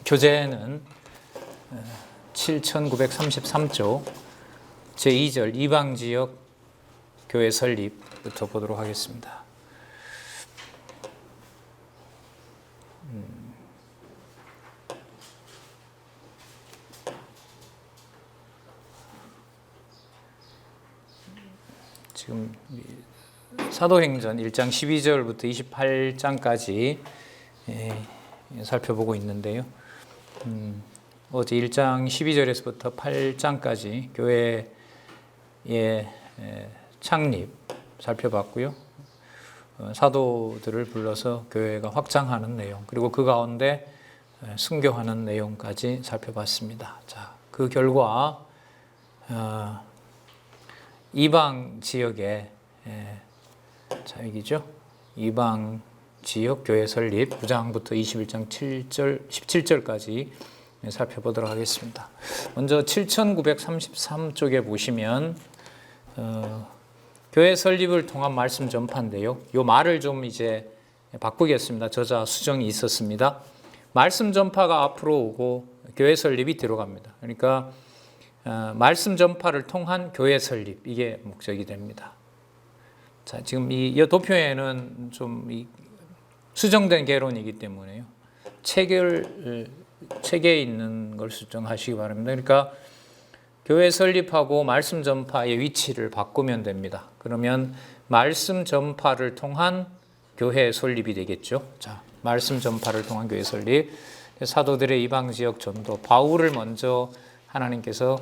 교재는 7933조 제2절 이방지역 교회 설립부터 보도록 하겠습니다. 지금 사도행전 1장 12절부터 28장까지 살펴보고 있는데요. 어제 1장 12절에서부터 8장까지 교회의 창립 살펴봤고요. 사도들을 불러서 교회가 확장하는 내용, 그리고 그 가운데 순교하는 내용까지 살펴봤습니다. 자, 그 결과 이방 지역에 자, 여기죠. 이방 지역 교회 설립 9장부터 21장 7절 17절까지 살펴보도록 하겠습니다. 먼저 7933쪽에 보시면 교회 설립을 통한 말씀 전파인데요. 이 말을 좀 이제 바꾸겠습니다. 저자 수정이 있었습니다. 말씀 전파가 앞으로 오고 교회 설립이 들어갑니다. 그러니까 말씀 전파를 통한 교회 설립, 이게 목적이 됩니다. 자, 지금 이 도표에는 좀 수정된 개론이기 때문에요. 책에 있는 걸 수정하시기 바랍니다. 그러니까 교회 설립하고 말씀 전파의 위치를 바꾸면 됩니다. 그러면 말씀 전파를 통한 교회 설립이 되겠죠. 자, 말씀 전파를 통한 교회 설립, 사도들의 이방 지역 전도, 바울을 먼저 하나님께서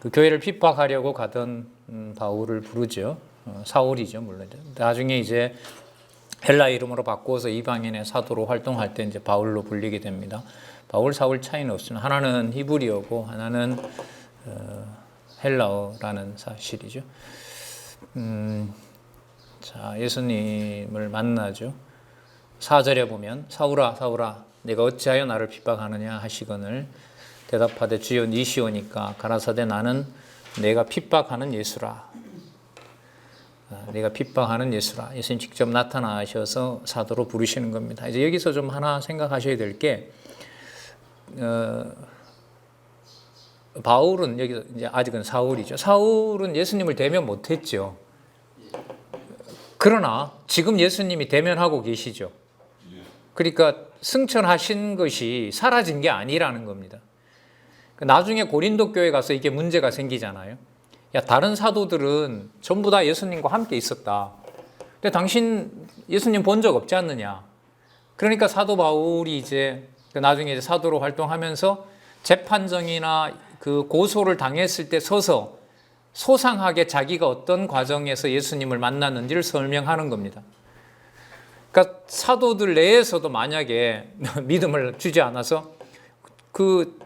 그 교회를 핍박하려고 가던 바울을 부르죠. 사울이죠, 물론. 나중에 이제 헬라 이름으로 바꾸어서 이방인의 사도로 활동할 때 이제 바울로 불리게 됩니다. 바울, 사울 차이는 없으나 하나는 히브리어고 하나는 헬라어라는 사실이죠. 자, 예수님을 만나죠. 4절에 보면 사울아, 사울아, 내가 어찌하여 나를 핍박하느냐 하시거늘 대답하되 주여 니시오니까 가라사대 나는 내가 핍박하는 예수라. 내가 핍박하는 예수라. 예수님 직접 나타나셔서 사도로 부르시는 겁니다. 이제 여기서 좀 하나 생각하셔야 될 게, 바울은 여기서 이제 아직은 사울이죠. 사울은 예수님을 대면 못했죠. 그러나 지금 예수님이 대면하고 계시죠. 그러니까 승천하신 것이 사라진 게 아니라는 겁니다. 나중에 고린도 교회 가서 이게 문제가 생기잖아요. 야, 다른 사도들은 전부 다 예수님과 함께 있었다. 근데 당신 예수님 본 적 없지 않느냐. 그러니까 사도 바울이 이제 나중에 이제 사도로 활동하면서 재판정이나 그 고소를 당했을 때 서서 소상하게 자기가 어떤 과정에서 예수님을 만났는지를 설명하는 겁니다. 그러니까 사도들 내에서도 만약에 믿음을 주지 않아서 그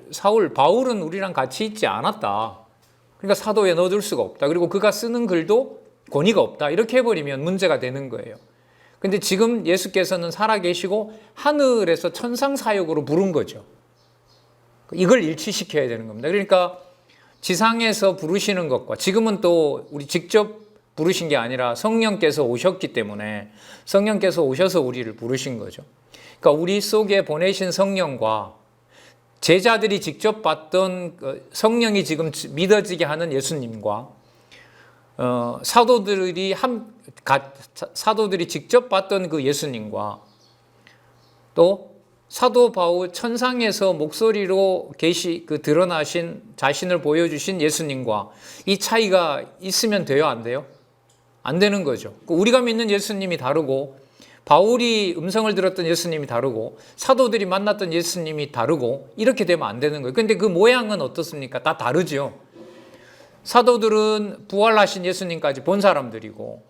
바울은 우리랑 같이 있지 않았다. 그러니까 사도에 넣어둘 수가 없다. 그리고 그가 쓰는 글도 권위가 없다. 이렇게 해버리면 문제가 되는 거예요. 근데 지금 예수께서는 살아계시고 하늘에서 천상 사역으로 부른 거죠. 이걸 일치시켜야 되는 겁니다. 그러니까 지상에서 부르시는 것과 지금은 또 우리 직접 부르신 게 아니라 성령께서 오셨기 때문에 성령께서 오셔서 우리를 부르신 거죠. 그러니까 우리 속에 보내신 성령과 제자들이 직접 봤던 성령이 지금 믿어지게 하는 예수님과 사도들이 직접 봤던 그 예수님과 또 사도 바울 천상에서 목소리로 드러나신 자신을 보여주신 예수님과 이 차이가 있으면 돼요, 안 돼요? 안 되는 거죠. 우리가 믿는 예수님이 다르고 바울이 음성을 들었던 예수님이 다르고 사도들이 만났던 예수님이 다르고 이렇게 되면 안 되는 거예요. 그런데 그 모양은 어떻습니까? 다 다르죠. 사도들은 부활하신 예수님까지 본 사람들이고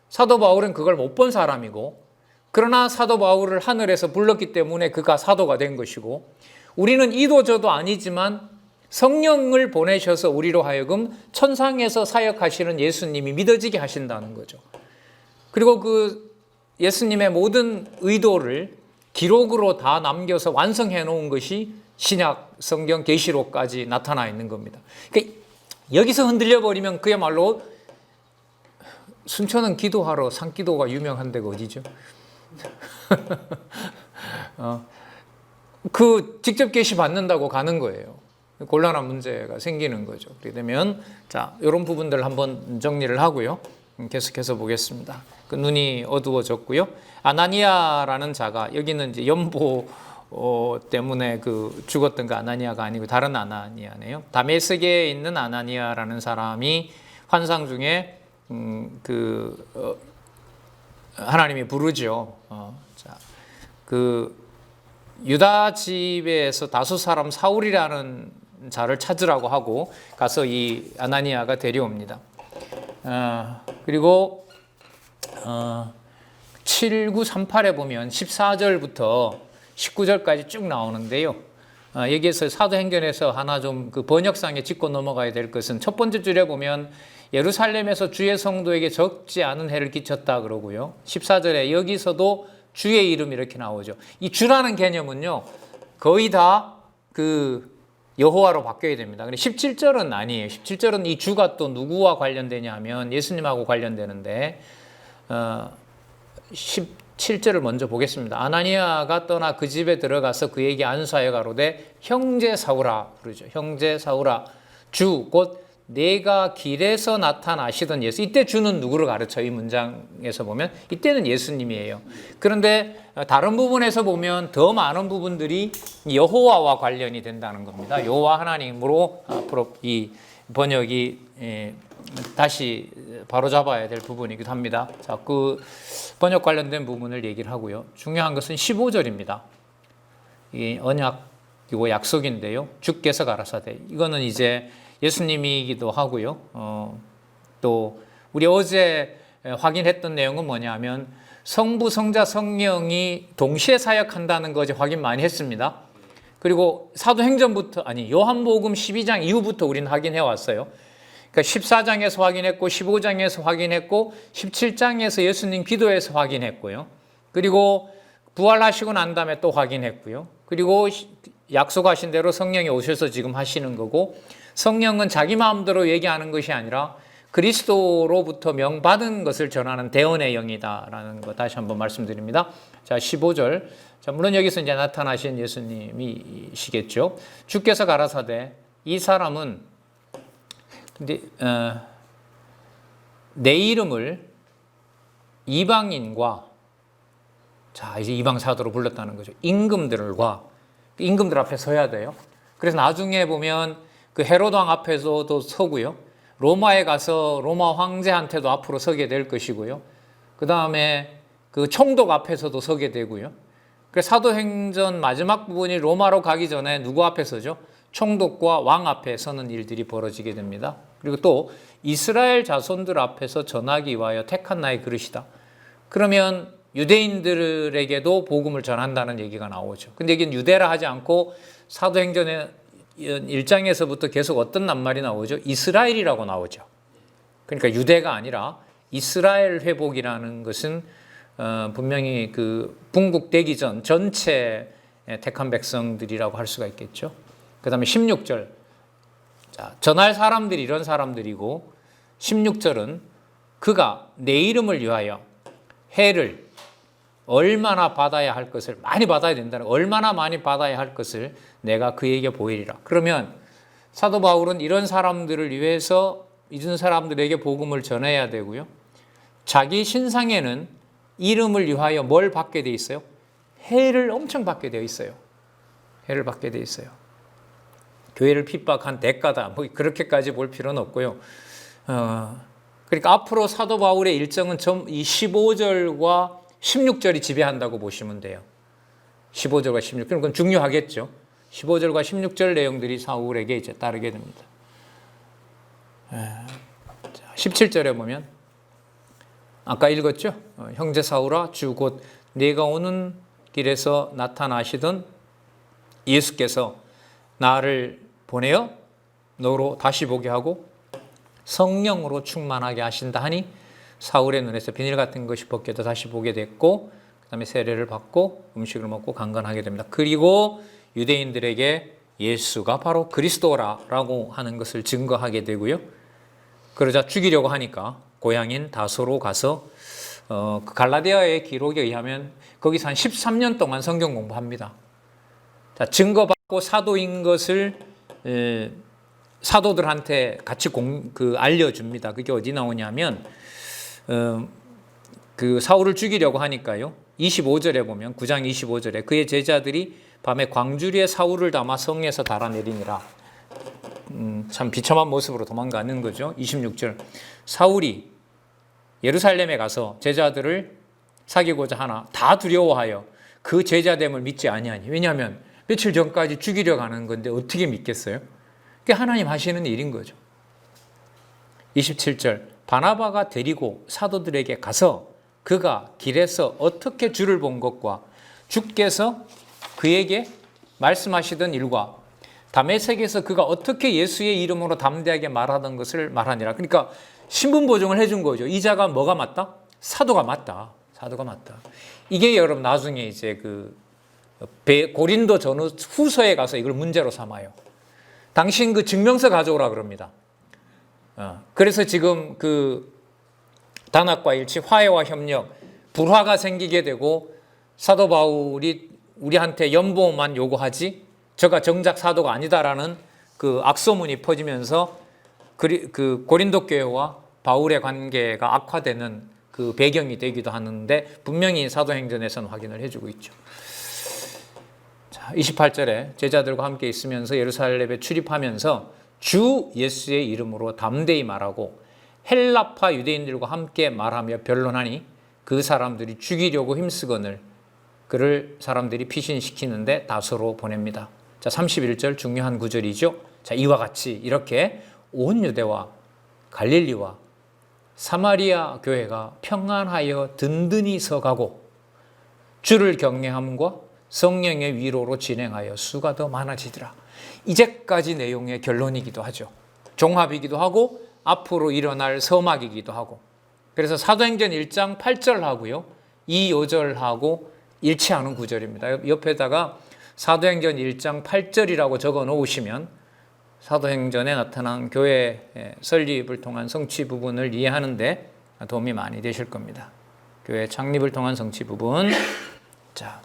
사도 바울은 그걸 못 본 사람이고, 그러나 사도 바울을 하늘에서 불렀기 때문에 그가 사도가 된 것이고, 우리는 이도 저도 아니지만 성령을 보내셔서 우리로 하여금 천상에서 사역하시는 예수님이 믿어지게 하신다는 거죠. 그리고 그 예수님의 모든 의도를 기록으로 다 남겨서 완성해 놓은 것이 신약 성경 계시록까지 나타나 있는 겁니다. 그러니까 여기서 흔들려 버리면 그야말로 순천은 기도하러 산기도가 유명한 데가 어디죠? 그 직접 계시 받는다고 가는 거예요. 곤란한 문제가 생기는 거죠. 그렇게 되면 자, 이런 부분들 한번 정리를 하고요. 계속해서 보겠습니다. 그 눈이 어두워졌고요. 아나니아라는 자가 여기는 이제 연보 때문에 그 죽었던 그 아나니아가 아니고 다른 아나니아네요. 다메섹에 있는 아나니아라는 사람이 환상 중에 하나님이 부르죠. 자, 그 유다 집에서 다수 사람 사울이라는 자를 찾으라고 하고 가서 이 아나니아가 데려옵니다. 그리고 7938에 보면 14절부터 19절까지 쭉 나오는데요. 여기에서 사도행전에서 하나 좀 그 번역상에 짚고 넘어가야 될 것은 첫 번째 줄에 보면 예루살렘에서 주의 성도에게 적지 않은 해를 끼쳤다 그러고요. 14절에 여기서도 주의 이름이 이렇게 나오죠. 이 주라는 개념은요, 거의 다 그 여호와로 바뀌어야 됩니다. 근데 17절은 아니에요. 17절은 이 주가 또 누구와 관련되냐 하면 예수님하고 관련되는데 17절을 먼저 보겠습니다. 아나니아가 떠나 그 집에 들어가서 그에게 안수하여 가로되 형제 사울아 그러죠. 형제 사울아 주 곧 내가 길에서 나타나시던 예수. 이때 주는 누구를 가르쳐요? 이 문장에서 보면 이때는 예수님이에요. 그런데 다른 부분에서 보면 더 많은 부분들이 여호와와 관련이 된다는 겁니다. 여호와 하나님으로 앞으로 이 번역이 다시 바로잡아야 될 부분이기도 합니다. 자, 그 번역 관련된 부분을 얘기를 하고요. 중요한 것은 15절입니다. 이 언약이고 약속인데요. 주께서 가라사대. 이거는 이제 예수님이기도 하고요. 또 우리 어제 확인했던 내용은 뭐냐면 성부, 성자, 성령이 동시에 사역한다는 거 어제 확인 많이 했습니다. 그리고 사도행전부터 요한복음 12장 이후부터 우리는 확인해 왔어요. 그러니까 14장에서 확인했고 15장에서 확인했고 17장에서 예수님 기도에서 확인했고요. 그리고 부활하시고 난 다음에 또 확인했고요. 그리고 약속하신 대로 성령이 오셔서 지금 하시는 거고 성령은 자기 마음대로 얘기하는 것이 아니라 그리스도로부터 명받은 것을 전하는 대언의 영이다라는 거 다시 한번 말씀드립니다. 자, 15절. 자, 물론 여기서 이제 나타나신 예수님이시겠죠. 주께서 가라사대 이 사람은 근데 내 이름을 이방인과 자, 이제 이방 사도로 불렀다는 거죠. 임금들 앞에 서야 돼요. 그래서 나중에 보면 그 헤롯 왕 앞에서도 서고요. 로마에 가서 로마 황제한테도 앞으로 서게 될 것이고요. 그 다음에 그 총독 앞에서도 서게 되고요. 그래서 사도행전 마지막 부분이 로마로 가기 전에 누구 앞에 서죠? 총독과 왕 앞에 서는 일들이 벌어지게 됩니다. 그리고 또 이스라엘 자손들 앞에서 전하기 위하여 택한 나의 그릇이다. 그러면 유대인들에게도 복음을 전한다는 얘기가 나오죠. 근데 여기는 유대라 하지 않고 사도행전의 1장에서부터 계속 어떤 낱말이 나오죠? 이스라엘이라고 나오죠. 그러니까 유대가 아니라 이스라엘 회복이라는 것은 분명히 그 분국되기 전 전체 택한 백성들이라고 할 수가 있겠죠. 그 다음에 16절. 자, 전할 사람들이 이런 사람들이고 16절은 그가 내 이름을 위하여 해를 얼마나 받아야 할 것을 많이 받아야 된다는 얼마나 많이 받아야 할 것을 내가 그에게 보이리라. 그러면 사도 바울은 이런 사람들을 위해서 이런 사람들에게 복음을 전해야 되고요. 자기 신상에는 이름을 위하여 뭘 받게 돼 있어요? 해를 엄청 받게 되어 있어요. 해를 받게 되어 있어요. 교회를 핍박한 대가다. 뭐 그렇게까지 볼 필요는 없고요. 그러니까 앞으로 사도 바울의 일정은 이 15절과 16절이 지배한다고 보시면 돼요. 15절과 16절. 그건 중요하겠죠. 15절과 16절 내용들이 사울에게 이제 따르게 됩니다. 17절에 보면 아까 읽었죠? 형제 사울아 주 곧 네가 오는 길에서 나타나시던 예수께서 나를 보내어 너로 다시 보게 하고 성령으로 충만하게 하신다 하니 사울의 눈에서 비닐 같은 것이 벗겨져 다시 보게 됐고 그 다음에 세례를 받고 음식을 먹고 강건하게 됩니다. 그리고 유대인들에게 예수가 바로 그리스도라고 하는 것을 증거하게 되고요. 그러자 죽이려고 하니까 고향인 다소로 가서 그 갈라디아의 기록에 의하면 거기서 한 13년 동안 성경 공부합니다. 자, 증거받고 사도인 것을 사도들한테 같이 알려줍니다. 그게 어디 나오냐면 그 사울을 죽이려고 하니까요. 25절에 보면 9장 25절에 그의 제자들이 밤에 광주리에 사울을 담아 성에서 달아내리니라. 참 비참한 모습으로 도망가는 거죠. 26절 사울이 예루살렘에 가서 제자들을 사귀고자 하나 다 두려워하여 그 제자됨을 믿지 아니하니. 왜냐하면 며칠 전까지 죽이려고 하는 건데 어떻게 믿겠어요? 그게 하나님 하시는 일인 거죠. 27절 바나바가 데리고 사도들에게 가서 그가 길에서 어떻게 주를 본 것과 주께서 그에게 말씀하시던 일과 다메섹에서 그가 어떻게 예수의 이름으로 담대하게 말하던 것을 말하니라. 그러니까 신분 보증을 해준 거죠. 이 자가 뭐가 맞다? 사도가 맞다. 사도가 맞다. 이게 여러분 나중에 이제 고린도 전후 후서에 가서 이걸 문제로 삼아요. 당신 그 증명서 가져오라 그럽니다. 그래서 지금 그 단합과 일치, 화해와 협력, 불화가 생기게 되고 사도 바울이 우리한테 연봉만 요구하지 저가 정작 사도가 아니다라는 그 악소문이 퍼지면서 그 고린도 교회와 바울의 관계가 악화되는 그 배경이 되기도 하는데 분명히 사도행전에서는 확인을 해주고 있죠. 자, 28절에 제자들과 함께 있으면서 예루살렘에 출입하면서 주 예수의 이름으로 담대히 말하고 헬라파 유대인들과 함께 말하며 변론하니 그 사람들이 죽이려고 힘쓰거늘 그를 사람들이 피신시키는데 다소로 보냅니다. 자, 31절 중요한 구절이죠. 자, 이와 같이 이렇게 온 유대와 갈릴리와 사마리아 교회가 평안하여 든든히 서가고 주를 경외함과 성령의 위로로 진행하여 수가 더 많아지더라. 이제까지 내용의 결론이기도 하죠. 종합이기도 하고 앞으로 일어날 서막이기도 하고. 그래서 사도행전 1장 8절하고요 2, 5절하고 일치하는 구절입니다. 옆에다가 사도행전 1장 8절이라고 적어 놓으시면 사도행전에 나타난 교회 설립을 통한 성취 부분을 이해하는데 도움이 많이 되실 겁니다. 교회 창립을 통한 성취 부분. 자,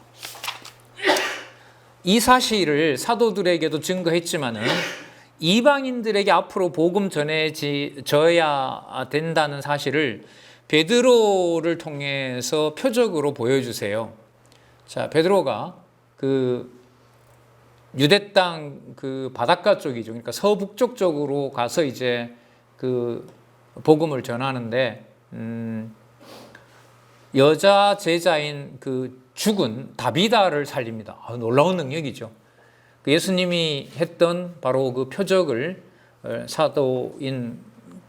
이 사실을 사도들에게도 증거했지만은 이방인들에게 앞으로 복음 전해져야 된다는 사실을 베드로를 통해서 표적으로 보여주세요. 자, 베드로가 그 유대 땅 그 바닷가 쪽이죠. 그러니까 서북쪽 쪽으로 가서 이제 그 복음을 전하는데 여자 제자인 그 죽은 다비다를 살립니다. 놀라운 능력이죠. 예수님이 했던 바로 그 표적을 사도인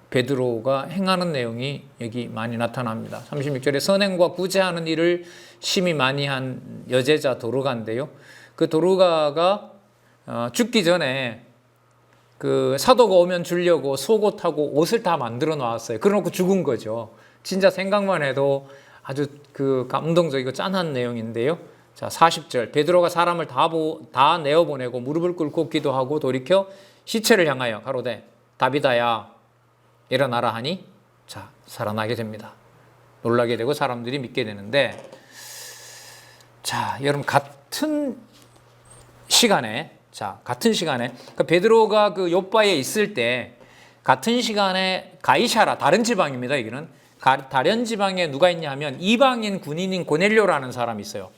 베드로가 행하는 내용이 여기 많이 나타납니다. 36절에 선행과 구제하는 일을 심히 많이 한 여제자 도르가인데요. 그 도르가가 죽기 전에 그 사도가 오면 주려고 속옷하고 옷을 다 만들어 놨어요. 그래놓고 죽은 거죠. 진짜 생각만 해도 아주 그 감동적이고 짠한 내용인데요. 자, 40절 베드로가 사람을 다 내어보내고 무릎을 꿇고 기도하고 돌이켜 시체를 향하여 가로되 다비다야 일어나라 하니 자, 살아나게 됩니다. 놀라게 되고 사람들이 믿게 되는데, 자, 여러분 같은 시간에 그 베드로가 그 요바에 있을 때 같은 시간에 가이사라, 다른 지방입니다. 여기는 다른 지방에 누가 있냐 하면 이방인 군인인 고넬료라는 사람이 있어요.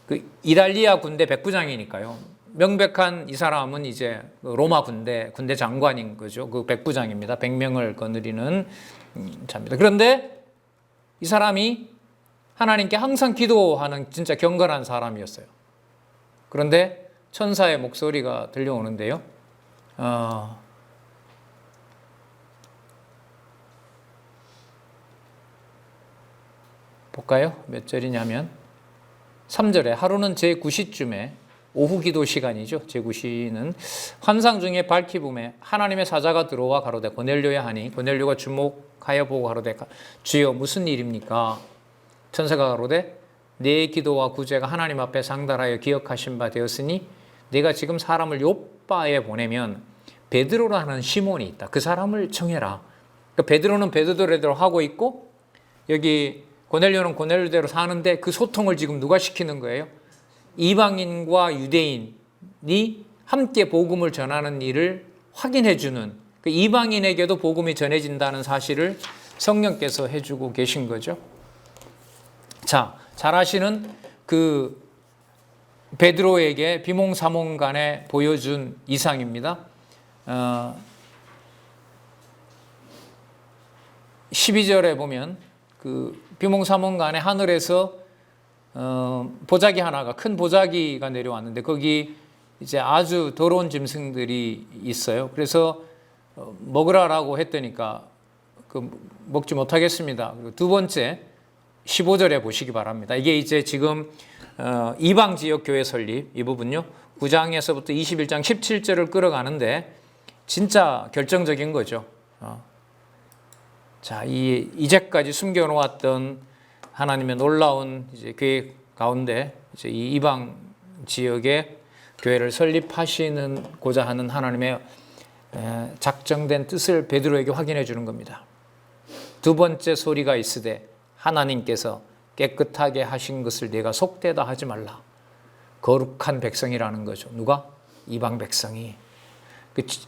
그 이달리아 군대 백부장이니까요. 명백한 이 사람은 이제 로마 군대 장관인 거죠. 그 백부장입니다. 100명을 거느리는 자입니다. 그런데 이 사람이 하나님께 항상 기도하는 진짜 경건한 사람이었어요. 그런데 천사의 목소리가 들려오는데요. 볼까요? 몇 절이냐면 3절에 하루는 제9시쯤에 오후 기도 시간이죠. 제9시는 환상 중에 밝히 봄에 하나님의 사자가 들어와 가로되 고넬료야 하니 고넬료가 주목하여 보고 가로되 주여 무슨 일입니까? 천사가 가로되 내 기도와 구제가 하나님 앞에 상달하여 기억하신 바 되었으니 내가 지금 사람을 요바에 보내면 베드로라는 시몬이 있다. 그 사람을 청해라. 그러니까 베드로는 베드로대로 하고 있고 여기 고넬료는 고넬료대로 사는데 그 소통을 지금 누가 시키는 거예요? 이방인과 유대인이 함께 복음을 전하는 일을 확인해 주는, 그 이방인에게도 복음이 전해진다는 사실을 성령께서 해주고 계신 거죠. 자, 잘 아시는 그 베드로에게 비몽사몽간에 보여준 이상입니다. 12절에 보면 그 비몽사몽간에 하늘에서 보자기 하나가, 큰 보자기가 내려왔는데 거기 이제 아주 더러운 짐승들이 있어요. 그래서 먹으라라고 했더니까 먹지 못하겠습니다. 그리고 두 번째 15절에 보시기 바랍니다. 이게 이제 지금 이방 지역 교회 설립 이 부분요. 9장에서부터 21장 17절을 끌어가는데 진짜 결정적인 거죠. 자, 이제까지 숨겨놓았던 하나님의 놀라운 이제 계획 가운데 이제 이 이방 지역에 교회를 설립하시고자 하는 하나님의 작정된 뜻을 베드로에게 확인해 주는 겁니다. 두 번째 소리가 있으되 하나님께서 깨끗하게 하신 것을 내가 속되다 하지 말라. 거룩한 백성이라는 거죠. 누가? 이방 백성이.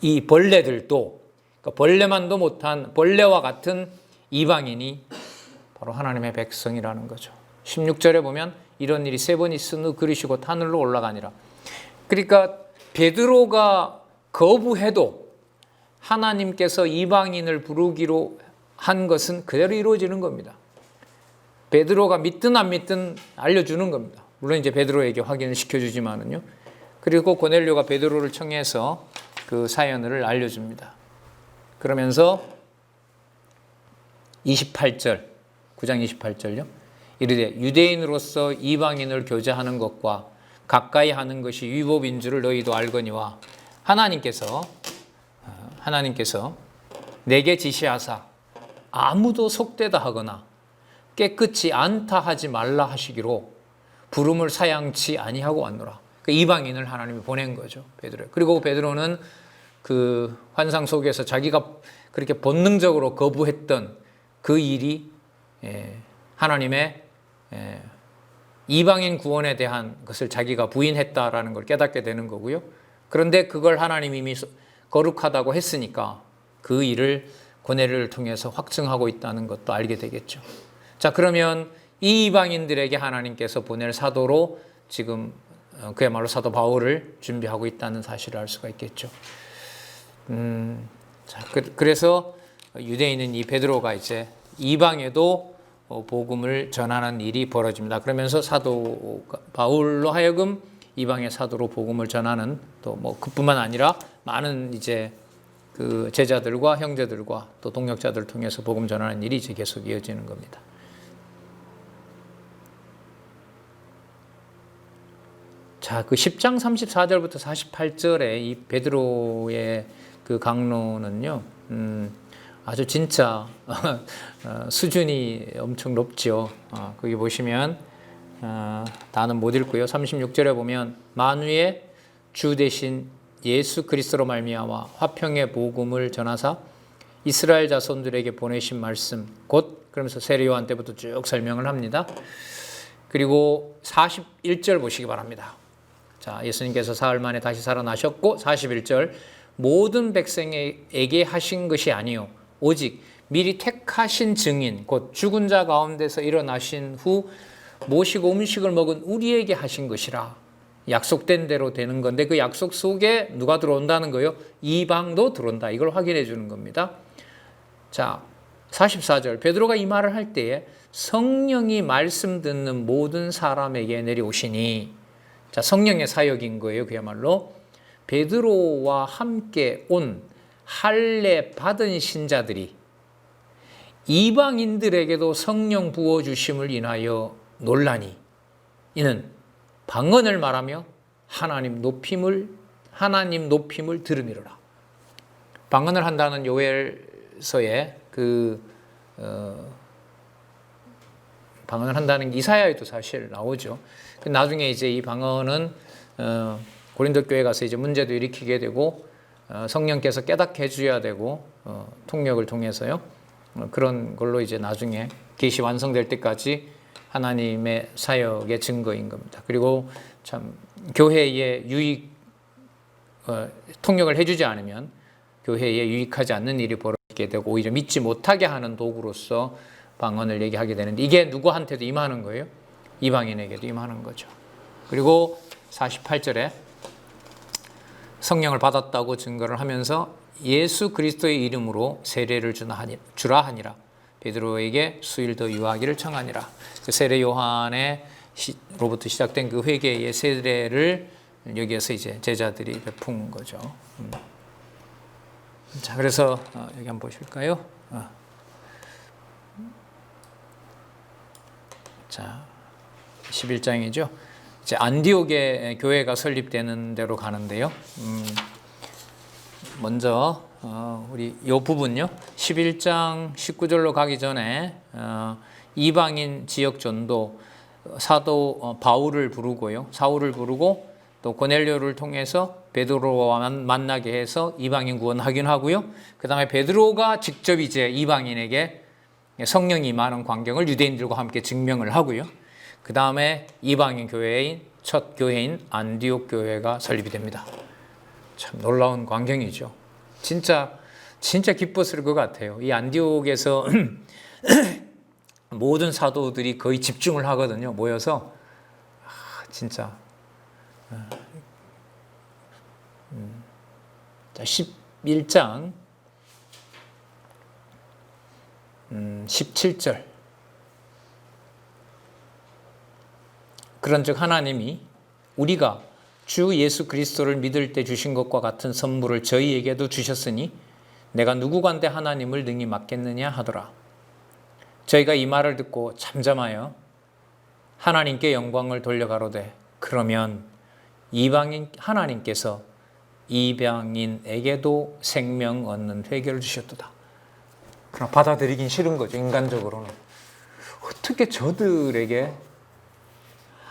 이 벌레들도, 그러니까 벌레만도 못한 벌레와 같은 이방인이 바로 하나님의 백성이라는 거죠. 16절에 보면 이런 일이 3번 있은 후 그리시고 하늘로 올라가니라. 그러니까 베드로가 거부해도 하나님께서 이방인을 부르기로 한 것은 그대로 이루어지는 겁니다. 베드로가 믿든 안 믿든 알려주는 겁니다. 물론 이제 베드로에게 확인을 시켜주지만은요. 그리고 고넬료가 베드로를 청해서 그 사연을 알려줍니다. 그러면서 28절, 9장 28절요. 이르되 유대인으로서 이방인을 교제하는 것과 가까이 하는 것이 위법인 줄을 너희도 알거니와 하나님께서 내게 지시하사 아무도 속되다 하거나 깨끗이 않다 하지 말라 하시기로 부름을 사양치 아니하고 왔노라. 그 이방인을 하나님이 보낸 거죠, 베드로. 그리고 베드로는 그 환상 속에서 자기가 그렇게 본능적으로 거부했던 그 일이 하나님의 이방인 구원에 대한 것을 자기가 부인했다라는 걸 깨닫게 되는 거고요. 그런데 그걸 하나님이 이미 거룩하다고 했으니까 그 일을 고넬료를 통해서 확증하고 있다는 것도 알게 되겠죠. 자, 그러면 이 이방인들에게 하나님께서 보낼 사도로 지금 그야말로 사도 바울을 준비하고 있다는 사실을 알 수가 있겠죠. 자, 그래서 유대인은 이 베드로가 이제 이방에도 복음을 전하는 일이 벌어집니다. 그러면서 사도 바울로 하여금 이방의 사도로 복음을 전하는, 또 뭐 그뿐만 아니라 많은 이제 그 제자들과 형제들과 또 동역자들을 통해서 복음 전하는 일이 이제 계속 이어지는 겁니다. 자, 그 10장 34절부터 48절에 이 베드로의 그 강론은요, 아주 진짜 수준이 엄청 높죠. 거기 보시면 다는 못 읽고요. 36절에 보면 만유의 주 대신 예수 그리스도로 말미암아 화평의 복음을 전하사 이스라엘 자손들에게 보내신 말씀 곧, 그러면서 세례 요한 때부터 쭉 설명을 합니다. 그리고 41절 보시기 바랍니다. 자, 예수님께서 사흘 만에 다시 살아나셨고 41절 모든 백성에게 하신 것이 아니요 오직 미리 택하신 증인 곧 죽은 자 가운데서 일어나신 후 모시고 음식을 먹은 우리에게 하신 것이라. 약속된 대로 되는 건데 그 약속 속에 누가 들어온다는 거예요? 이방도 들어온다. 이걸 확인해 주는 겁니다. 자, 44절 베드로가 이 말을 할 때에 성령이 말씀 듣는 모든 사람에게 내려오시니, 자, 성령의 사역인 거예요. 그야말로 베드로와 함께 온 할례 받은 신자들이 이방인들에게도 성령 부어주심을 인하여 논란이, 이는 방언을 말하며 하나님 높임을 들음이로라. 방언을 한다는 요엘서에 방언을 한다는 게 이사야에도 사실 나오죠. 나중에 이제 이 방언은 고린도 교회 가서 이제 문제도 일으키게 되고 성령께서 깨닫게 해줘야 되고 통역을 통해서요. 그런 걸로 이제 나중에 계시 완성될 때까지 하나님의 사역의 증거인 겁니다. 그리고 참 교회에 통역을 해주지 않으면 교회에 유익하지 않는 일이 벌어지게 되고 오히려 믿지 못하게 하는 도구로서 방언을 얘기하게 되는데, 이게 누구한테도 임하는 거예요? 이방인에게도 임하는 거죠. 그리고 48절에 성령을 받았다고 증거를 하면서 예수 그리스도의 이름으로 세례를 주라 하니라. 베드로에게 수일 더 유하기를 청하니라. 그 세례 요한으로부터 시작된 그 회개의 세례를 여기에서 이제 제자들이 베푼 거죠. 자, 그래서 여기 한번 보실까요? 자, 11장이죠. 이제 안디옥의 교회가 설립되는 데로 가는데요. 먼저 우리 이 부분요. 11장 19절로 가기 전에 이방인 지역 전도 사도 바울을 부르고요. 사울을 부르고 또 고넬료를 통해서 베드로와 만나게 해서 이방인 구원 확인하고요. 그 다음에 베드로가 직접 이제 이방인에게 성령이 임하는 광경을 유대인들과 함께 증명을 하고요. 그 다음에 이방인 교회인 첫 교회인 안디옥 교회가 설립이 됩니다. 참 놀라운 광경이죠. 진짜 기뻤을 것 같아요. 이 안디옥에서 모든 사도들이 거의 집중을 하거든요. 모여서 진짜. 자, 11장 17절. 그런즉 하나님이 우리가 주 예수 그리스도를 믿을 때 주신 것과 같은 선물을 저희에게도 주셨으니 내가 누구간데 하나님을 능히 맡겠느냐 하더라. 저희가 이 말을 듣고 잠잠하여 하나님께 영광을 돌려가로되 그러면 이방인 하나님께서 이방인에게도 생명 얻는 회개를 주셨도다. 그러나 받아들이긴 싫은 거죠. 인간적으로는. 어떻게 저들에게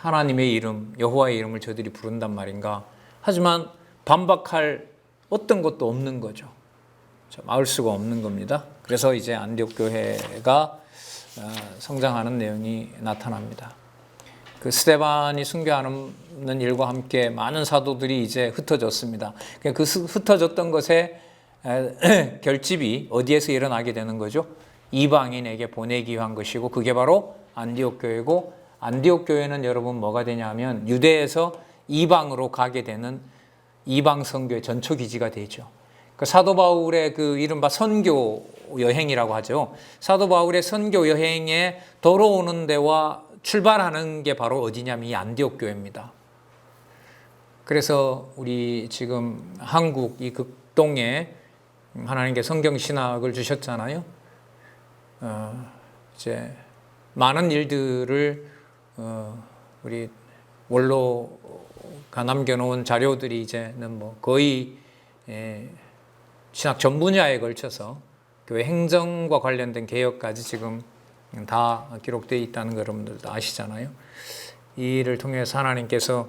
하나님의 이름, 여호와의 이름을 저들이 부른단 말인가. 하지만 반박할 어떤 것도 없는 거죠. 막을 수가 없는 겁니다. 그래서 이제 안디옥 교회가 성장하는 내용이 나타납니다. 그 스데반이 순교하는 일과 함께 많은 사도들이 이제 흩어졌습니다. 그 흩어졌던 것의 결집이 어디에서 일어나게 되는 거죠? 이방인에게 보내기 위한 것이고, 그게 바로 안디옥 교회고, 안디옥 교회는 여러분 뭐가 되냐면 유대에서 이방으로 가게 되는 이방 선교의 전초 기지가 되죠. 그 사도 바울의 그 이른바 선교 여행이라고 하죠. 사도 바울의 선교 여행에 돌아오는 데와 출발하는 게 바로 어디냐면 이 안디옥 교회입니다. 그래서 우리 지금 한국 이 극동에 하나님께 성경 신학을 주셨잖아요. 이제 많은 일들을 우리 원로가 남겨놓은 자료들이 이제는 뭐 거의 신학 전 분야에 걸쳐서 교회 행정과 관련된 개혁까지 지금 다 기록되어 있다는 거 여러분들도 아시잖아요. 이 일을 통해서 하나님께서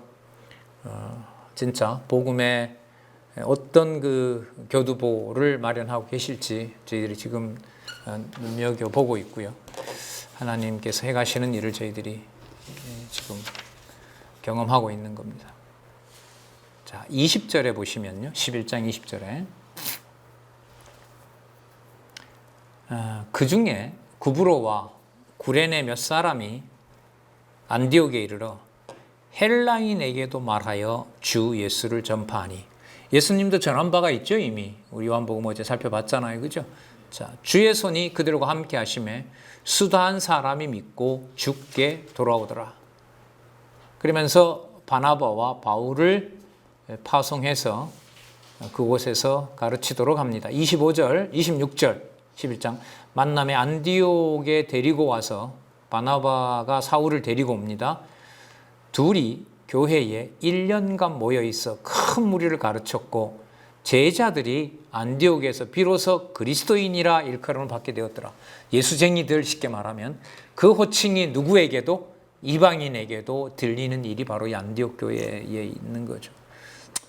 진짜 복음의 어떤 그 교두보를 마련하고 계실지 저희들이 지금 눈여겨보고 있고요. 하나님께서 해가시는 일을 저희들이 지금 경험하고 있는 겁니다. 자, 20절에 보시면요. 11장 20절에 그 중에 구브로와 구레네 몇 사람이 안디옥에 이르러 헬라인에게도 말하여 주 예수를 전파하니. 예수님도 전한 바가 있죠. 이미 우리 요한복음 어제 살펴봤잖아요. 그죠? 자, 주의 손이 그들과 함께 하심에 수다한 사람이 믿고 주께 돌아오더라. 그러면서 바나바와 바울을 파송해서 그곳에서 가르치도록 합니다. 25절, 26절, 11장 만남에 안디옥에 데리고 와서 바나바가 사울을 데리고 옵니다. 둘이 교회에 1년간 모여 있어 큰 무리를 가르쳤고 제자들이 안디옥에서 비로소 그리스도인이라 일컬음을 받게 되었더라. 예수쟁이들, 쉽게 말하면 그 호칭이 누구에게도 이방인에게도 들리는 일이 바로 이 안디옥 교회에 있는 거죠.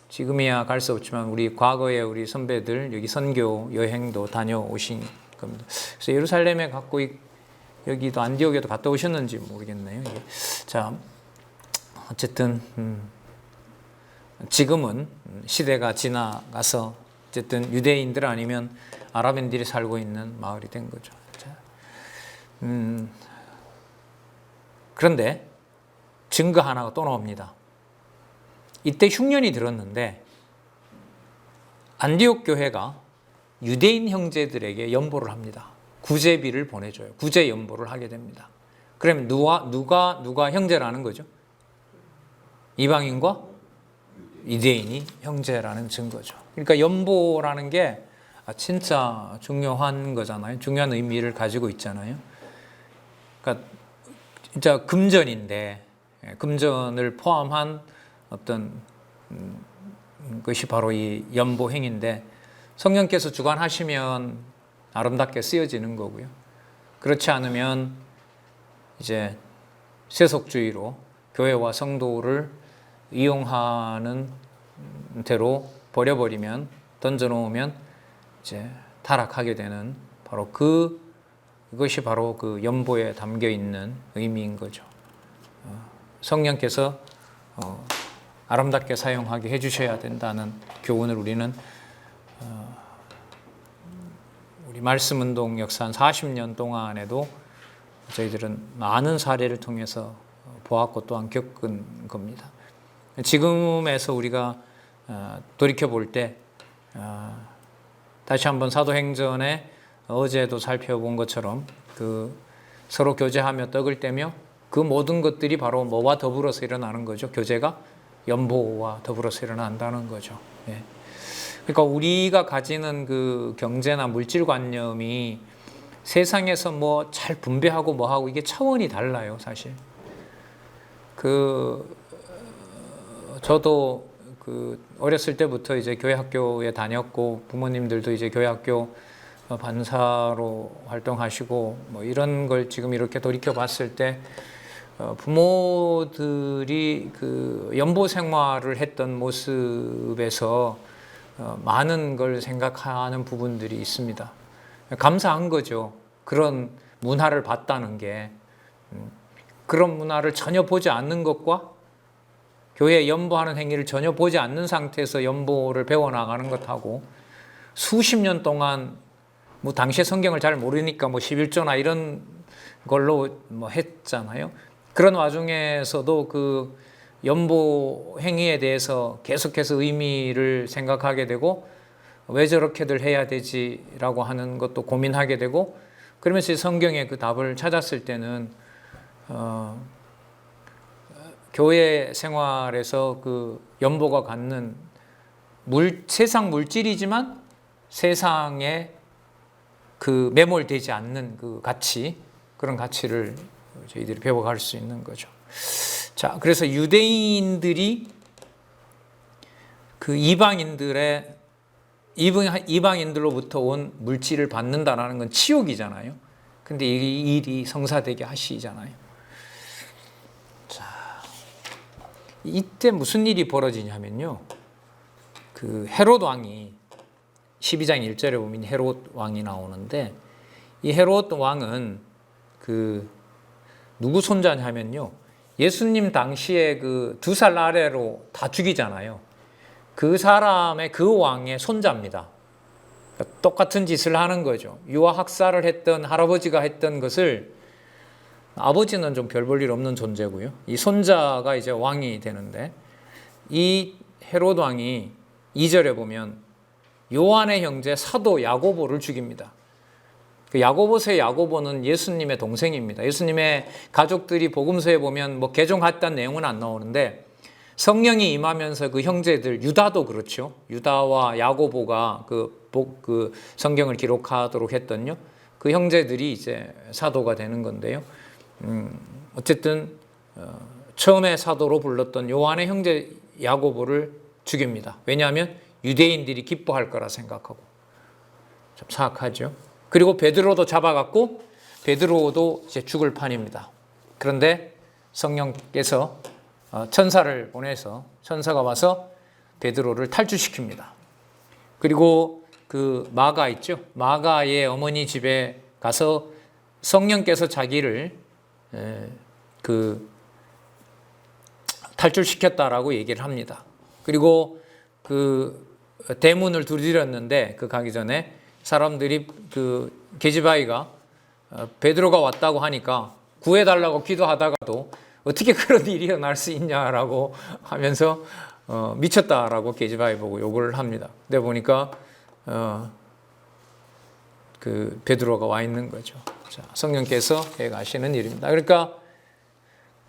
지금이야 갈 수 없지만 우리 과거에 우리 선배들 여기 선교 여행도 다녀오신 겁니다. 그래서 예루살렘에 갖고 여기도 안디옥에도 갔다 오셨는지 모르겠네요. 이게. 자, 어쨌든 지금은 시대가 지나가서 어쨌든 유대인들 아니면 아랍인들이 살고 있는 마을이 된 거죠. 자, 그런데 증거 하나가 또 나옵니다. 이때 흉년이 들었는데 안디옥 교회가 유대인 형제들에게 연보를 합니다. 구제비를 보내줘요. 구제 연보를 하게 됩니다. 그러면 누가 형제라는 거죠? 이방인과 유대인이 형제라는 증거죠. 그러니까 연보라는 게 진짜 중요한 거잖아요. 중요한 의미를 가지고 있잖아요. 그러니까 진짜 금전인데 금전을 포함한 어떤 것이 바로 이 연보 행인데 성령께서 주관하시면 아름답게 쓰여지는 거고요. 그렇지 않으면 이제 세속주의로 교회와 성도를 이용하는 대로 버려버리면 던져놓으면 이제 타락하게 되는 바로 그것이 바로 그 연보에 담겨 있는 의미인 거죠. 성령께서 아름답게 사용하게 해주셔야 된다는 교훈을 우리는 우리 말씀운동 역사 한 40년 동안에도 저희들은 많은 사례를 통해서 보았고 또한 겪은 겁니다. 지금에서 우리가 돌이켜볼 때 다시 한번 사도행전에 어제도 살펴본 것처럼 그 서로 교제하며 떡을 떼며 그 모든 것들이 바로 뭐와 더불어서 일어나는 거죠? 교제가 연보와 더불어서 일어난다는 거죠. 예. 그러니까 우리가 가지는 그 경제나 물질관념이 세상에서 뭐 잘 분배하고 뭐하고 이게 차원이 달라요, 사실. 저도 어렸을 때부터 이제 교회 학교에 다녔고 부모님들도 이제 교회 학교 반사로 활동하시고 뭐 이런 걸 지금 이렇게 돌이켜 봤을 때 부모들이 그 연보 생활을 했던 모습에서 많은 걸 생각하는 부분들이 있습니다. 감사한 거죠. 그런 문화를 봤다는 게. 그런 문화를 전혀 보지 않는 것과 교회에 연보하는 행위를 전혀 보지 않는 상태에서 연보를 배워나가는 것하고 수십 년 동안 뭐 당시에 성경을 잘 모르니까 뭐 11조나 이런 걸로 뭐 했잖아요. 그런 와중에서도 그 연보 행위에 대해서 계속해서 의미를 생각하게 되고 왜 저렇게들 해야 되지라고 하는 것도 고민하게 되고 그러면서 성경의 그 답을 찾았을 때는 교회 생활에서 그 연보가 갖는 세상 물질이지만 세상에 그 매몰되지 않는 그 가치, 그런 가치를 저희들이 배워갈 수 있는 거죠. 자, 그래서 유대인들이 그 이방인들로부터 온 물질을 받는다라는 건 치욕이잖아요. 근데 이 일이 성사되게 하시잖아요. 자, 이때 무슨 일이 벌어지냐면요. 그 헤롯 왕이 12장 1절에 보면 헤롯 왕이 나오는데 이 헤롯 왕은 그 누구 손자냐면요. 예수님 당시에 그 2살 아래로 다 죽이잖아요. 그 사람의 그 왕의 손자입니다. 그러니까 똑같은 짓을 하는 거죠. 유아 학살을 했던 할아버지가 했던 것을 아버지는 좀 별 볼 일 없는 존재고요. 이 손자가 이제 왕이 되는데 이 헤롯 왕이 2절에 보면 요한의 형제 사도 야고보를 죽입니다. 그 야고보서의 야고보는 예수님의 동생입니다. 예수님의 가족들이 복음서에 보면 뭐 개종했다는 내용은 안 나오는데 성령이 임하면서 그 형제들 유다도 그렇죠. 유다와 야고보가 그 성경을 기록하도록 했던요. 그 형제들이 이제 사도가 되는 건데요. 어쨌든 처음에 사도로 불렀던 요한의 형제 야고보를 죽입니다. 왜냐하면 유대인들이 기뻐할 거라 생각하고 좀 사악하죠. 그리고 베드로도 잡아갔고 베드로도 이제 죽을 판입니다. 그런데 성령께서 천사를 보내서 천사가 와서 베드로를 탈주시킵니다. 그리고 그 마가 있죠. 마가의 어머니 집에 가서 성령께서 자기를 탈출시켰다라고 얘기를 합니다. 그리고 그 대문을 두드렸는데 그 가기 전에 사람들이 그 계집아이가 베드로가 왔다고 하니까 구해달라고 기도하다가도 어떻게 그런 일이 일어날 수 있냐라고 하면서 미쳤다라고 계집아이 보고 욕을 합니다. 근데 보니까 그 베드로가 와 있는 거죠. 자, 성령께서 해 가시는 일입니다. 그러니까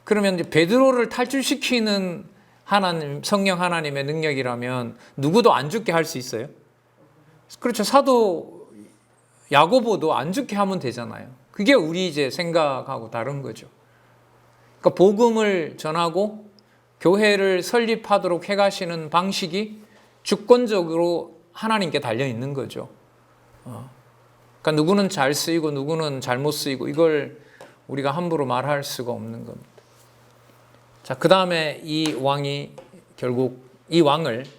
그러면 이제 베드로를 탈출시키는 하나님, 성령 하나님의 능력이라면 누구도 안 죽게 할 수 있어요? 그렇죠. 사도 야고보도 안 죽게 하면 되잖아요. 그게 우리 이제 생각하고 다른 거죠. 그러니까 복음을 전하고 교회를 설립하도록 해가시는 방식이 주권적으로 하나님께 달려 있는 거죠. 그러니까 누구는 잘 쓰이고 누구는 잘못 쓰이고 이걸 우리가 함부로 말할 수가 없는 겁니다. 자, 그 다음에 이 왕을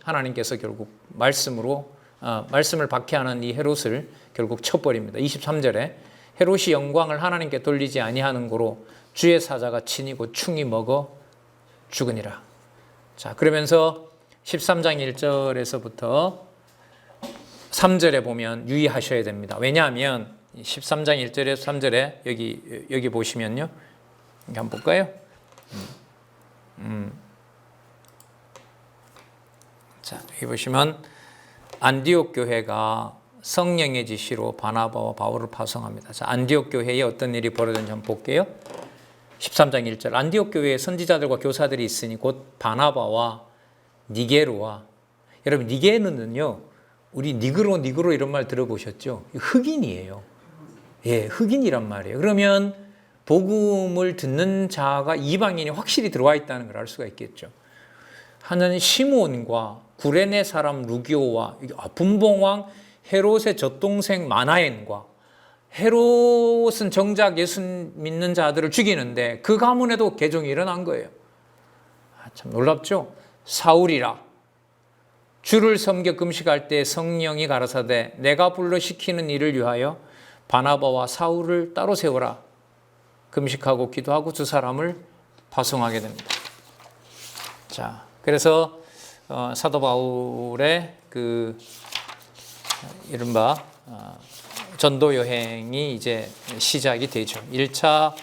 하나님께서 결국 말씀을 박해하는 이 헤롯을 결국 쳐버립니다. 23절에 헤롯이 영광을 하나님께 돌리지 아니하는 고로 주의 사자가 치니고 충이 먹어 죽으니라. 자, 그러면서 13장 1절에서부터 3절에 보면 유의하셔야 됩니다. 왜냐하면 13장 1절에서 3절에 여기 보시면요. 여기 한번 볼까요? 자, 여기 보시면 안디옥 교회가 성령의 지시로 바나바와 바울을 파송합니다. 자, 안디옥 교회에 어떤 일이 벌어졌는지 한번 볼게요. 13장 1절 안디옥 교회에 선지자들과 교사들이 있으니 곧 바나바와 니게로와 여러분 니게르는요 우리 니그로 이런 말 들어보셨죠? 흑인이에요. 예, 흑인이란 말이에요. 그러면 복음을 듣는 자가 이방인이 확실히 들어와 있다는 걸 알 수가 있겠죠. 하나는 시몬과 구레네 사람 루기오와 분봉왕 헤롯의 젖동생 마나엔과 헤롯은 정작 예수 믿는 자들을 죽이는데 그 가문에도 개종이 일어난 거예요. 참 놀랍죠? 사울이라 주를 섬겨 금식할 때 성령이 가라사대 내가 불러 시키는 일을 위하여 바나바와 사울을 따로 세우라. 금식하고 기도하고 두 사람을 파송하게 됩니다. 자, 그래서 사도 바울의 그 이른바 전도 여행이 이제 시작이 되죠. 1차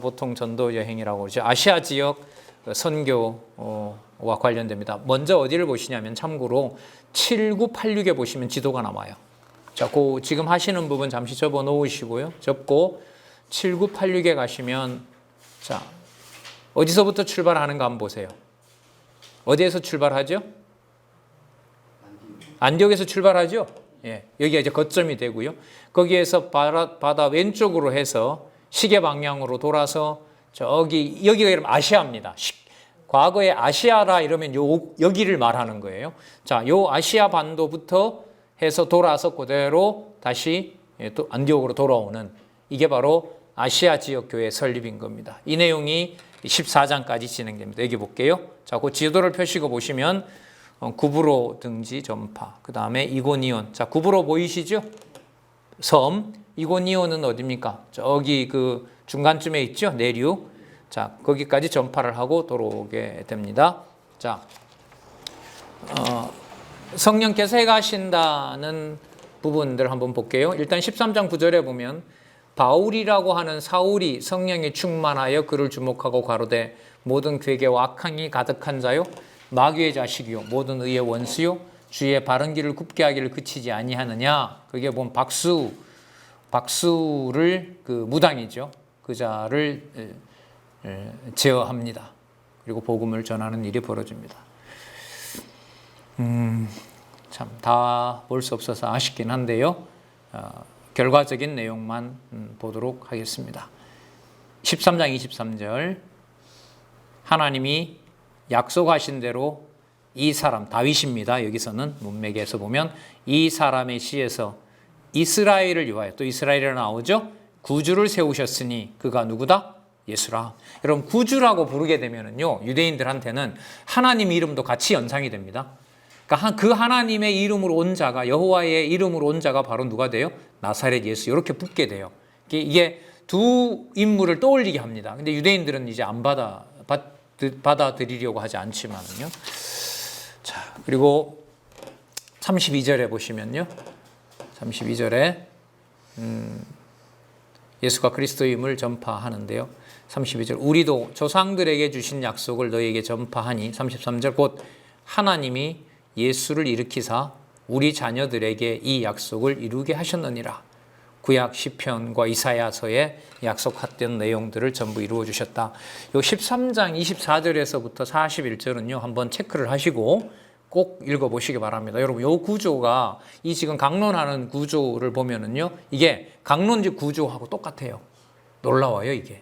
보통 전도 여행이라고 그러죠. 아시아 지역 선교와 관련됩니다. 먼저 어디를 보시냐면 참고로 7986에 보시면 지도가 나와요. 자, 그 지금 하시는 부분 잠시 접어 놓으시고요. 접고 7986에 가시면 자, 어디서부터 출발하는가 한번 보세요. 어디에서 출발하죠? 안디옥에서 출발하죠? 예, 여기가 이제 거점이 되고요. 거기에서 바다 왼쪽으로 해서 시계 방향으로 돌아서 여기가 이러면 아시아입니다. 과거에 아시아라 이러면 여기를 말하는 거예요. 자, 요 아시아 반도부터 해서 돌아서 그대로 다시 또 안디옥으로 돌아오는 이게 바로 아시아 지역 교회 설립인 겁니다. 이 내용이 14장까지 진행됩니다. 여기 볼게요. 자, 그 지도를 펴시고 보시면 구브로 등지 전파, 그 다음에 이고니온. 자, 구브로 보이시죠? 섬. 이고니온은 어디입니까? 저기 그 중간쯤에 있죠? 내륙. 자, 거기까지 전파를 하고 돌아오게 됩니다. 자, 성령께서 해가신다는 부분들 한번 볼게요. 일단 13장 9절에 보면 바울이라고 하는 사울이 성령에 충만하여 그를 주목하고 가로되 모든 괴계와 악함이 가득한 자요 마귀의 자식이요 모든 의의 원수요 주의 바른 길을 굽게 하기를 그치지 아니하느냐. 그게 보면 박수를 그 무당이죠. 그 자를 제어합니다. 그리고 복음을 전하는 일이 벌어집니다. 참 다 볼 수 없어서 아쉽긴 한데요. 결과적인 내용만 보도록 하겠습니다. 13장 23절 하나님이 약속하신 대로 이 사람 다윗입니다. 여기서는 문맥에서 보면 이 사람의 시에서 이스라엘을 위하여 또 이스라엘이라 나오죠. 구주를 세우셨으니 그가 누구다? 예수라. 여러분 구주라고 부르게 되면은요 유대인들한테는 하나님 이름도 같이 연상이 됩니다. 그러니까 그 하나님의 이름으로 온 자가 여호와의 이름으로 온 자가 바로 누가 돼요? 나사렛 예수. 이렇게 붙게 돼요. 이게 두 인물을 떠올리게 합니다. 근데 유대인들은 이제 안 받아들이려고 하지 않지만요. 자, 그리고 32절에 보시면요. 32절에 예수가 그리스도임을 전파하는데요. 32절 우리도 조상들에게 주신 약속을 너희에게 전파하니 33절 곧 하나님이 예수를 일으키사 우리 자녀들에게 이 약속을 이루게 하셨느니라. 구약 시편과 이사야서에 약속했던 내용들을 전부 이루어 주셨다. 요 13장 24절에서부터 41절은요. 한번 체크를 하시고 꼭 읽어보시기 바랍니다. 여러분, 이 구조가 이 지금 강론하는 구조를 보면은요, 이게 강론집 구조하고 똑같아요. 놀라워요, 이게.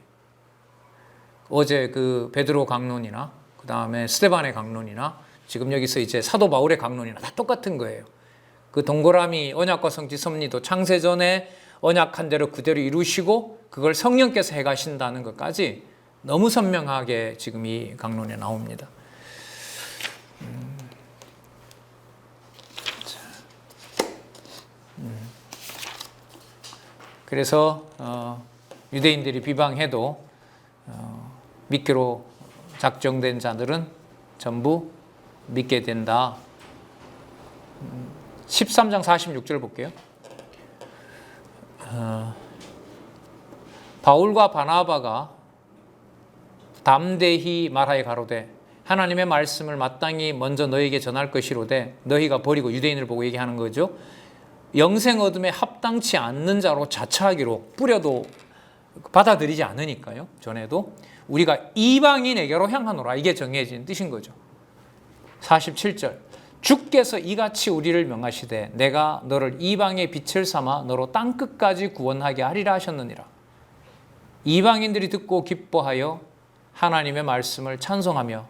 어제 그 베드로 강론이나 그 다음에 스데반의 강론이나 지금 여기서 이제 사도 바울의 강론이나 다 똑같은 거예요. 그 동그라미 언약과 성취 섭리도 창세전에 언약한 대로 그대로 이루시고 그걸 성령께서 해가신다는 것까지 너무 선명하게 지금 이 강론에 나옵니다. 그래서 유대인들이 비방해도 믿기로 작정된 자들은 전부 믿게 된다. 13장 46절 볼게요. 바울과 바나바가 담대히 말하여 가로되 하나님의 말씀을 마땅히 먼저 너희에게 전할 것이로되 너희가 버리고 유대인을 보고 얘기하는 거죠. 영생 얻음에 합당치 않는 자로 자처하기로 뿌려도 받아들이지 않으니까요. 전에도 우리가 이방인에게로 향하노라 이게 정해진 뜻인 거죠. 47절 주께서 이같이 우리를 명하시되 내가 너를 이방의 빛을 삼아 너로 땅끝까지 구원하게 하리라 하셨느니라. 이방인들이 듣고 기뻐하여 하나님의 말씀을 찬송하며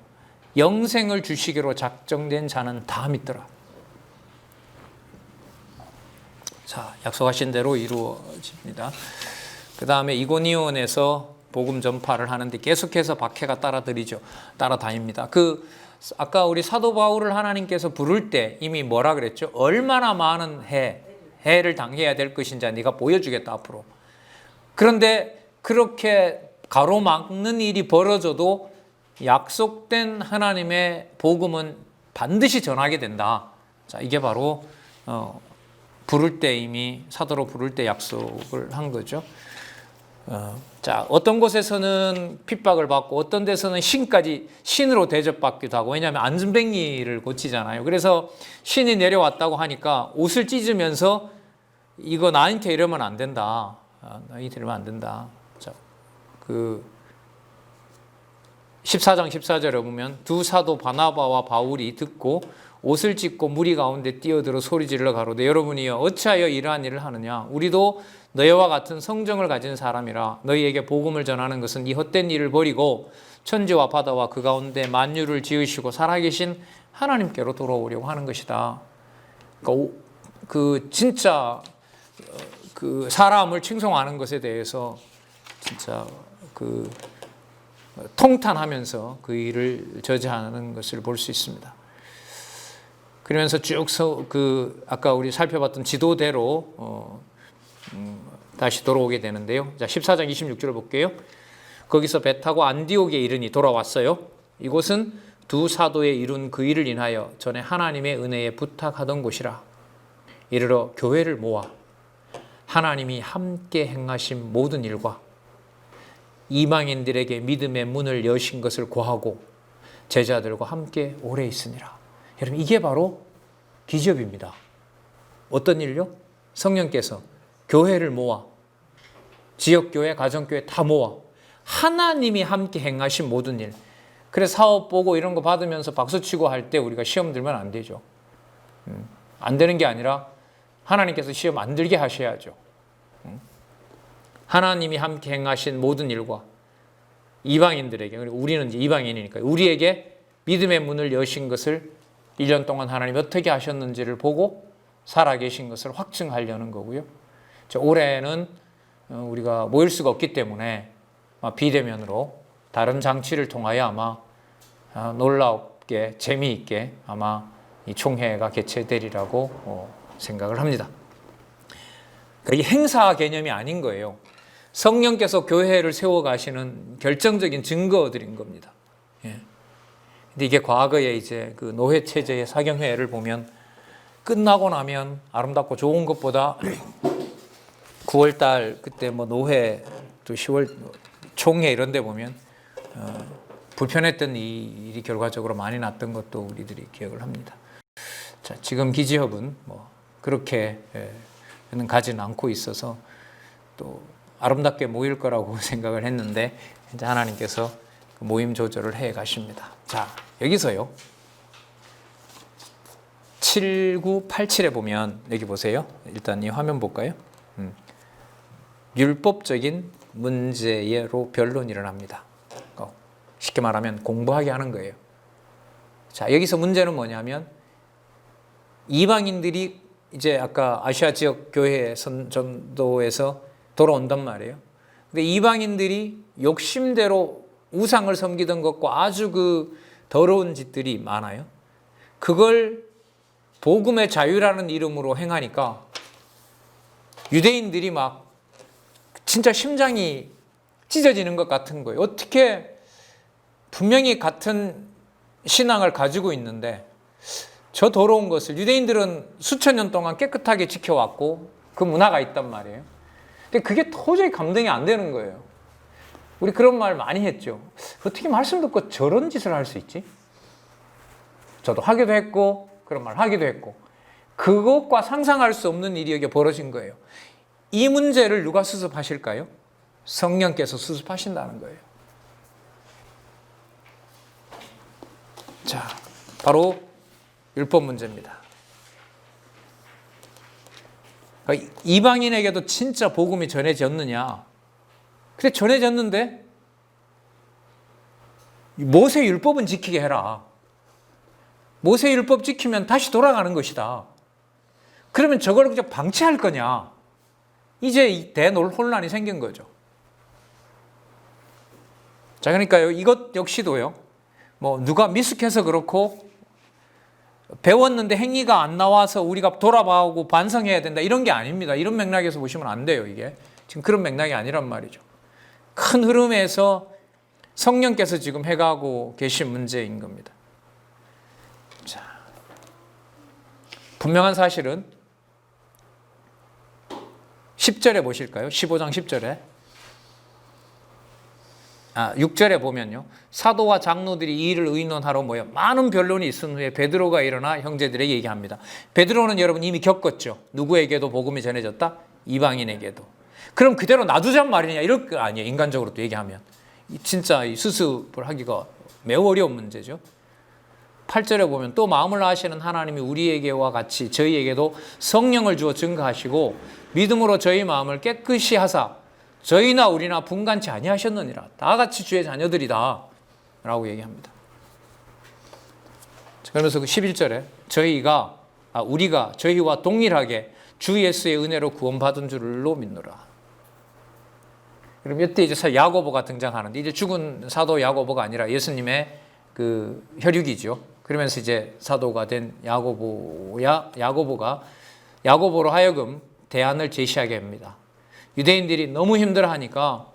영생을 주시기로 작정된 자는 다 믿더라. 자, 약속하신 대로 이루어집니다. 그 다음에 이고니온에서 복음 전파를 하는데 계속해서 박해가 따라다닙니다. 아까 우리 사도 바울을 하나님께서 부를 때 이미 뭐라 그랬죠? 얼마나 많은 해를 당해야 될 것인지 네가 보여주겠다 앞으로. 그런데 그렇게 가로막는 일이 벌어져도 약속된 하나님의 복음은 반드시 전하게 된다. 자, 이게 바로 부를 때 이미 사도로 부를 때 약속을 한 거죠. 자, 어떤 곳에서는 핍박을 받고 어떤 데서는 신으로 대접받기도 하고, 왜냐하면 안전뱅이를 고치잖아요. 그래서 신이 내려왔다고 하니까 옷을 찢으면서 이거 나한테 이러면 안 된다. 나한테 이러면 안 된다. 자, 14장 14절에 보면 두 사도 바나바와 바울이 듣고 옷을 찢고 무리 가운데 뛰어들어 소리질러 가로되 여러분이여 어찌하여 이러한 일을 하느냐 우리도 너희와 같은 성정을 가진 사람이라 너희에게 복음을 전하는 것은 이 헛된 일을 버리고 천지와 바다와 그 가운데 만유를 지으시고 살아계신 하나님께로 돌아오려고 하는 것이다. 그러니까 진짜 사람을 칭송하는 것에 대해서 진짜 통탄하면서 그 일을 저지하는 것을 볼 수 있습니다. 그러면서 쭉 아까 우리 살펴봤던 지도대로 다시 돌아오게 되는데요. 자, 14장 26절을 볼게요. 거기서 배 타고 안디옥에 이르니 돌아왔어요. 이곳은 두 사도에 이룬 그 일을 인하여 전에 하나님의 은혜에 부탁하던 곳이라. 이르러 교회를 모아 하나님이 함께 행하신 모든 일과 이방인들에게 믿음의 문을 여신 것을 고하고 제자들과 함께 오래 있으니라. 여러분, 이게 바로 기적입니다. 어떤 일요? 성령께서 교회를 모아, 지역교회, 가정교회 다 모아 하나님이 함께 행하신 모든 일. 그래서 사업 보고 이런 거 받으면서 박수치고 할 때 우리가 시험 들면 안 되죠. 안 되는 게 아니라 하나님께서 시험 안 들게 하셔야죠. 하나님이 함께 행하신 모든 일과 이방인들에게, 우리는 이제 이방인이니까 우리에게 믿음의 문을 여신 것을 1년 동안 하나님이 어떻게 하셨는지를 보고 살아계신 것을 확증하려는 거고요. 올해는 우리가 모일 수가 없기 때문에 비대면으로 다른 장치를 통하여 아마 놀랍게 재미있게 아마 이 총회가 개최되리라고 생각을 합니다. 이게 행사 개념이 아닌 거예요. 성령께서 교회를 세워가시는 결정적인 증거들인 겁니다. 예. 근데 이게 과거에 이제 그 노회 체제의 사경회를 보면 끝나고 나면 아름답고 좋은 것보다 9월달 그때 뭐 노회 또 10월 총회 이런 데 보면 불편했던 이 일이 결과적으로 많이 났던 것도 우리들이 기억을 합니다. 자, 지금 기지협은 뭐 그렇게는 가지는 않고 있어서 또 아름답게 모일 거라고 생각을 했는데 이제 하나님께서 모임 조절을 해 가십니다. 자, 여기서요. 7987에 보면 여기 보세요. 일단 이 화면 볼까요? 율법적인 문제로 변론이 일어납니다. 쉽게 말하면 공부하게 하는 거예요. 자, 여기서 문제는 뭐냐면 이방인들이 이제 아까 아시아 지역 교회 전도에서 돌아온단 말이에요. 근데 이방인들이 욕심대로 우상을 섬기던 것과 아주 그 더러운 짓들이 많아요. 그걸 복음의 자유라는 이름으로 행하니까 유대인들이 막 진짜 심장이 찢어지는 것 같은 거예요. 어떻게 분명히 같은 신앙을 가지고 있는데 저 더러운 것을 유대인들은 수천 년 동안 깨끗하게 지켜왔고 그 문화가 있단 말이에요. 근데 그게 도저히 감당이 안 되는 거예요. 우리 그런 말 많이 했죠. 어떻게 말씀 듣고 저런 짓을 할 수 있지? 저도 하기도 했고 그런 말 하기도 했고 그것과 상상할 수 없는 일이 여기 벌어진 거예요. 이 문제를 누가 수습하실까요? 성령께서 수습하신다는 거예요. 자, 바로 율법 문제입니다. 그러니까 이방인에게도 진짜 복음이 전해졌느냐? 근데 전해졌는데 모세 율법은 지키게 해라. 모세 율법 지키면 다시 돌아가는 것이다. 그러면 저걸 그냥 방치할 거냐? 이제 대혼란이 생긴 거죠. 자, 그러니까요, 이것 역시도요, 뭐 누가 미숙해서 그렇고 배웠는데 행위가 안 나와서 우리가 돌아봐오고 반성해야 된다 이런 게 아닙니다. 이런 맥락에서 보시면 안 돼요. 이게 지금 그런 맥락이 아니란 말이죠. 큰 흐름에서 성령께서 지금 해가고 계신 문제인 겁니다. 자, 분명한 사실은 10절에 보실까요? 15장 10절에 6절에 보면요. 사도와 장로들이 이 일을 의논하러 모여 많은 변론이 있은 후에 베드로가 일어나 형제들에게 얘기합니다. 베드로는 여러분 이미 겪었죠. 누구에게도 복음이 전해졌다? 이방인에게도. 그럼 그대로 놔두잔 말이냐? 이럴 거 아니에요. 인간적으로 또 얘기하면. 진짜 수습을 하기가 매우 어려운 문제죠. 8절에 보면 또 마음을 아시는 하나님이 우리에게와 같이 저희에게도 성령을 주어 증거하시고 믿음으로 저희 마음을 깨끗이 하사 저희나 우리나 분간치 아니하셨느니라. 다 같이 주의 자녀들이다 라고 얘기합니다. 그러면서 그 11절에 우리가 저희와 동일하게 주 예수의 은혜로 구원받은 줄로 믿노라. 그럼 이때 이제 야고보가 등장하는데 이제 죽은 사도 야고보가 아니라 예수님의 그 혈육이죠. 그러면서 이제 사도가 된 야고보가 야고보로 하여금 대안을 제시하게 합니다. 유대인들이 너무 힘들어하니까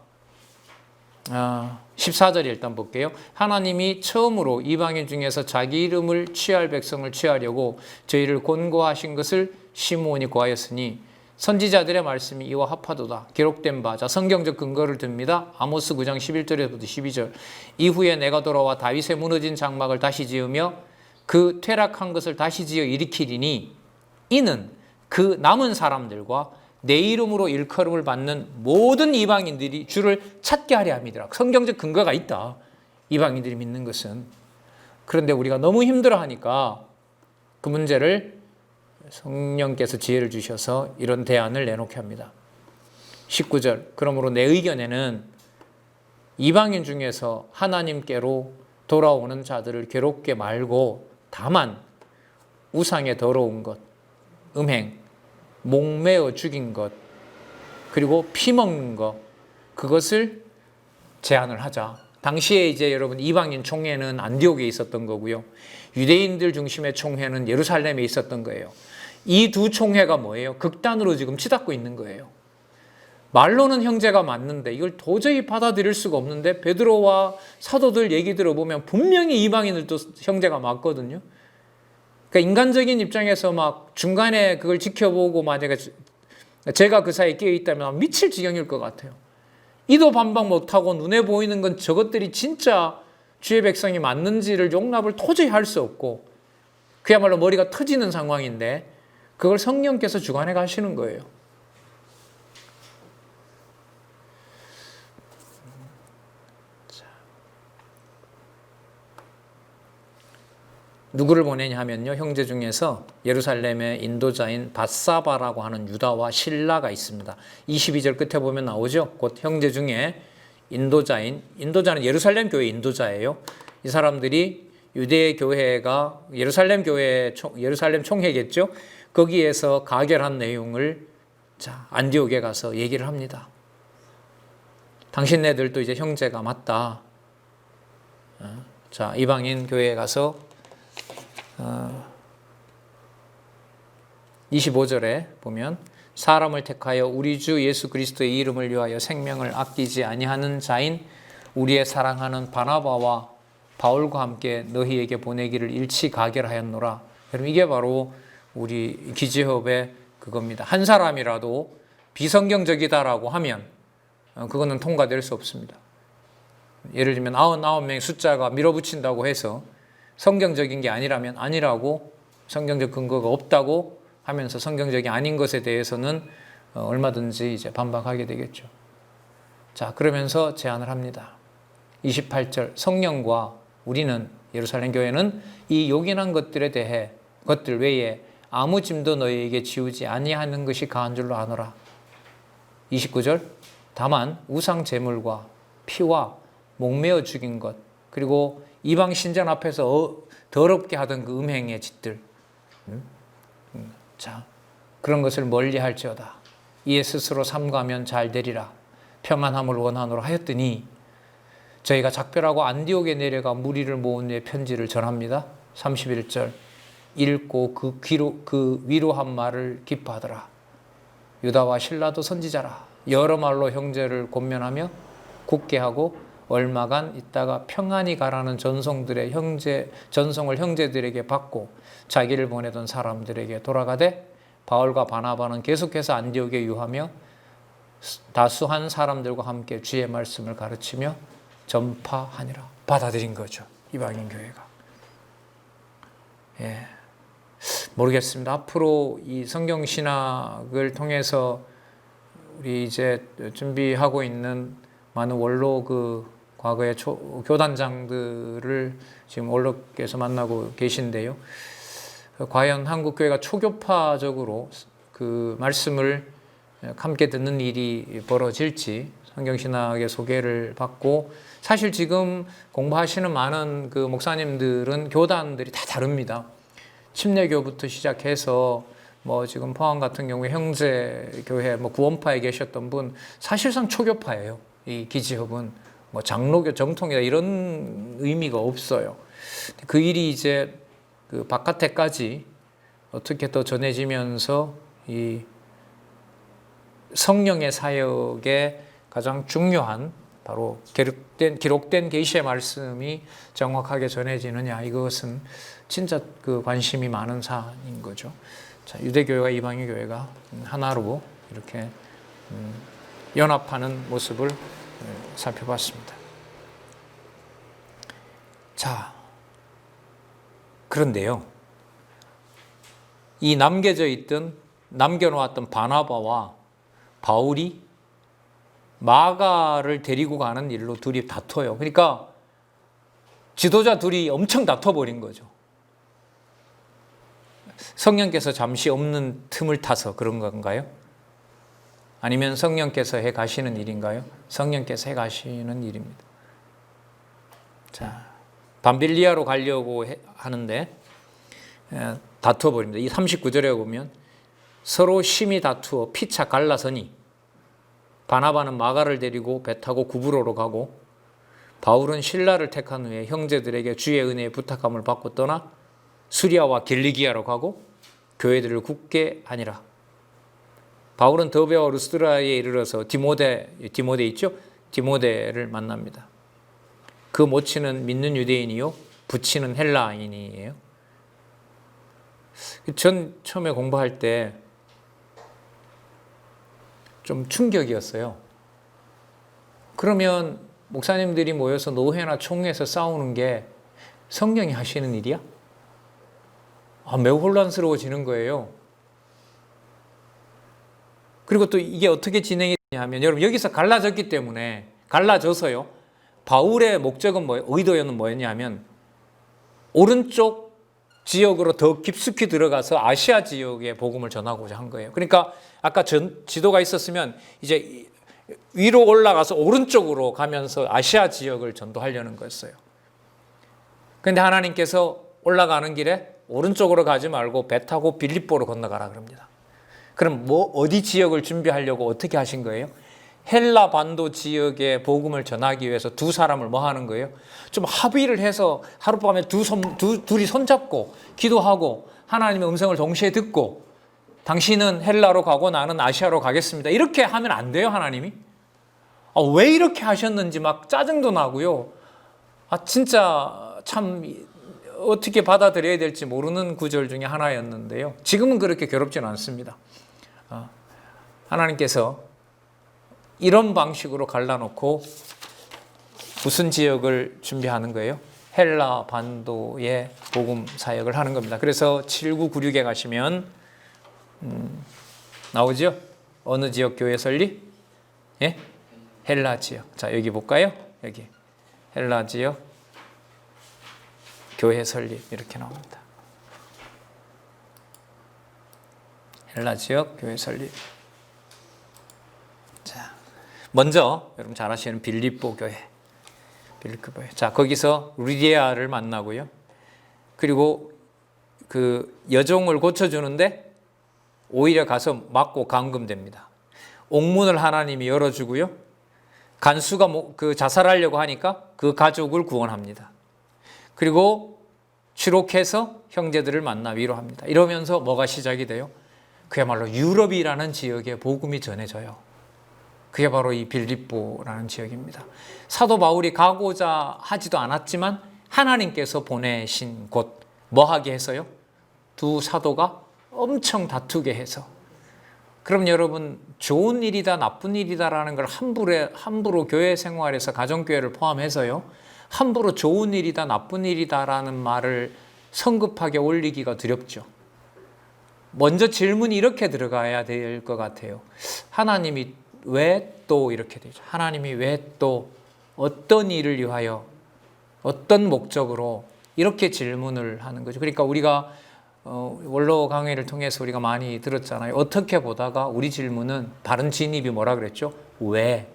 14절 일단 볼게요. 하나님이 처음으로 이방인 중에서 자기 이름을 취할 백성을 취하려고 저희를 권고하신 것을 시므온이 고하였으니 선지자들의 말씀이 이와 합하도다. 기록된 바. 자, 성경적 근거를 듭니다. 아모스 9장 11절에서부터 12절. 이후에 내가 돌아와 다윗의 무너진 장막을 다시 지으며 그 퇴락한 것을 다시 지어 일으키리니 이는 그 남은 사람들과 내 이름으로 일컬음을 받는 모든 이방인들이 주를 찾게 하려 함이더라. 성경적 근거가 있다. 이방인들이 믿는 것은. 그런데 우리가 너무 힘들어하니까 그 문제를 성령께서 지혜를 주셔서 이런 대안을 내놓게 합니다. 19절. 그러므로 내 의견에는 이방인 중에서 하나님께로 돌아오는 자들을 괴롭게 말고 다만 우상의 더러운 것, 음행, 목매어 죽인 것, 그리고 피 먹는 것, 그것을 제한을 하자. 당시에 이제 여러분 이방인 총회는 안디옥에 있었던 거고요. 유대인들 중심의 총회는 예루살렘에 있었던 거예요. 이 두 총회가 뭐예요? 극단으로 지금 치닫고 있는 거예요. 말로는 형제가 맞는데 이걸 도저히 받아들일 수가 없는데 베드로와 사도들 얘기 들어보면 분명히 이방인들도 형제가 맞거든요. 그러니까 인간적인 입장에서 막 중간에 그걸 지켜보고 만약에 제가 그 사이에 끼어 있다면 미칠 지경일 것 같아요. 이도 반박 못하고 눈에 보이는 건 저것들이 진짜 주의 백성이 맞는지를 용납을 도저히 할 수 없고 그야말로 머리가 터지는 상황인데 그걸 성령께서 주관해 가시는 거예요. 누구를 보내냐 하면요, 형제 중에서 예루살렘의 인도자인 밧사바라고 하는 유다와 실라가 있습니다. 22절 끝에 보면 나오죠. 곧 형제 중에 인도자는 예루살렘 교회 인도자예요. 이 사람들이 유대 교회가 예루살렘 총회겠죠. 거기에서 가결한 내용을 안디옥에 가서 얘기를 합니다. 당신네들도 이제 형제가 맞다. 이방인 교회에 가서 25절에 보면 사람을 택하여 우리 주 예수 그리스도의 이름을 위하여 생명을 아끼지 아니하는 자인 우리의 사랑하는 바나바와 바울과 함께 너희에게 보내기를 일치 가결하였노라. 여러분 이게 바로 우리 기지협의 그겁니다. 한 사람이라도 비성경적이다라고 하면 그거는 통과될 수 없습니다. 예를 들면 99명의 숫자가 밀어붙인다고 해서 성경적인 게 아니라면 아니라고 성경적 근거가 없다고 하면서 성경적이 아닌 것에 대해서는 얼마든지 이제 반박하게 되겠죠. 그러면서 제안을 합니다. 28절 성령과 우리는 예루살렘 교회는 이 요긴한 것들 외에 아무 짐도 너희에게 지우지 아니하는 것이 가한 줄로 아노라. 29절 다만 우상 제물과 피와 목매어 죽인 것 그리고 이방 신전 앞에서 더럽게 하던 그 음행의 짓들 그런 것을 멀리할지어다. 이에 스스로 삼가면 잘 되리라. 평안함을 원하노라 하였더니 저희가 작별하고 안디옥에 내려가 무리를 모은 후에 편지를 전합니다. 31절 읽고 그 위로한 말을 기뻐하더라. 유다와 실라도 선지자라. 여러 말로 형제를 권면하며 굳게 하고 얼마간 있다가 평안히 가라는 전송을 형제들에게 받고 자기를 보내던 사람들에게 돌아가되 바울과 바나바는 계속해서 안디옥에 유하며 다수한 사람들과 함께 주의 말씀을 가르치며 전파하니라. 받아들인 거죠. 이방인 교회가. 모르겠습니다. 앞으로 이 성경신학을 통해서 우리 이제 준비하고 있는 많은 원로 과거의 교단장들을 지금 원로께서 만나고 계신데요. 과연 한국교회가 초교파적으로 그 말씀을 함께 듣는 일이 벌어질지 성경신학의 소개를 받고 사실 지금 공부하시는 많은 그 목사님들은 교단들이 다 다릅니다. 침례교부터 시작해서 지금 포항 같은 경우에 형제교회 구원파에 계셨던 분 사실상 초교파예요. 이 기지협은 장로교 정통이다 이런 의미가 없어요. 그 일이 이제 그 바깥에까지 어떻게 더 전해지면서 이 성령의 사역에 가장 중요한 바로 기록된 계시의 말씀이 정확하게 전해지느냐 이것은 진짜 그 관심이 많은 사안인 거죠. 유대교회와 이방인 교회가 하나로 이렇게 연합하는 모습을 살펴봤습니다. 그런데요, 이 남겨놓았던 바나바와 바울이 마가를 데리고 가는 일로 둘이 다퉈요. 그러니까 지도자 둘이 엄청 다퉈버린 거죠. 성령께서 잠시 없는 틈을 타서 그런 건가요? 아니면 성령께서 해 가시는 일인가요? 성령께서 해 가시는 일입니다. 밤빌리아로 가려고 하는데 다투어버립니다. 이 39절에 보면 서로 심히 다투어 피차 갈라서니 바나바는 마가를 데리고 배 타고 구브로로 가고 바울은 실라를 택한 후에 형제들에게 주의 은혜에 부탁함을 받고 떠나 수리아와 길리기아로 가고 교회들을 굳게 하니라. 바울은 더베와 루스드라에 이르러서 디모데 있죠? 디모데를 만납니다. 그 모친은 믿는 유대인이요 부친은 헬라인이에요. 전 처음에 공부할 때 좀 충격이었어요. 그러면 목사님들이 모여서 노회나 총회에서 싸우는 게 성령이 하시는 일이야? 매우 혼란스러워지는 거예요. 그리고 또 이게 어떻게 진행이 되냐면, 여러분 여기서 갈라져서요. 바울의 목적은 의도는 뭐였냐면, 오른쪽 지역으로 더 깊숙이 들어가서 아시아 지역에 복음을 전하고자 한 거예요. 그러니까 아까 지도가 있었으면 이제 위로 올라가서 오른쪽으로 가면서 아시아 지역을 전도하려는 거였어요. 그런데 하나님께서 올라가는 길에 오른쪽으로 가지 말고 배 타고 빌립보로 건너가라 그럽니다. 그럼 어디 지역을 준비하려고 어떻게 하신 거예요? 헬라 반도 지역에 복음을 전하기 위해서 두 사람을 뭐 하는 거예요? 좀 합의를 해서 하룻밤에 둘이 손잡고 기도하고 하나님의 음성을 동시에 듣고, 당신은 헬라로 가고 나는 아시아로 가겠습니다. 이렇게 하면 안 돼요, 하나님이? 왜 이렇게 하셨는지 막 짜증도 나고요. 진짜 참 어떻게 받아들여야 될지 모르는 구절 중에 하나였는데요. 지금은 그렇게 괴롭지는 않습니다. 하나님께서 이런 방식으로 갈라놓고 무슨 지역을 준비하는 거예요? 헬라 반도의 복음 사역을 하는 겁니다. 그래서 7996에 가시면 나오죠? 어느 지역 교회 설립? 예? 헬라 지역. 자, 여기 볼까요? 여기 헬라 지역 교회 설립 이렇게 나옵니다. 헬라 지역 교회 설립. 자, 먼저 여러분 잘 아시는 빌립보 교회. 자, 거기서 리디아를 만나고요. 그리고 그 여종을 고쳐주는데 오히려 가서 맞고 감금됩니다. 옥문을 하나님이 열어주고요. 간수가 자살하려고 하니까 그 가족을 구원합니다. 그리고 추록해서 형제들을 만나 위로합니다. 이러면서 뭐가 시작이 돼요? 그야말로 유럽이라는 지역에 복음이 전해져요. 그게 바로 이 빌립보라는 지역입니다. 사도 바울이 가고자 하지도 않았지만 하나님께서 보내신 곳, 뭐 하게 해서요? 두 사도가 엄청 다투게 해서. 그럼 여러분, 좋은 일이다 나쁜 일이다라는 걸 함부로 교회 생활에서 가정교회를 포함해서요, 함부로 좋은 일이다 나쁜 일이다라는 말을 성급하게 올리기가 두렵죠. 먼저 질문이 이렇게 들어가야 될 것 같아요. 하나님이 왜 또 이렇게 되죠? 하나님이 왜 또 어떤 일을 위하여 어떤 목적으로 이렇게 질문을 하는 거죠. 그러니까 우리가 원로 강의를 통해서 우리가 많이 들었잖아요. 어떻게 보다가 우리 질문은 바른 진입이 뭐라 그랬죠? 왜?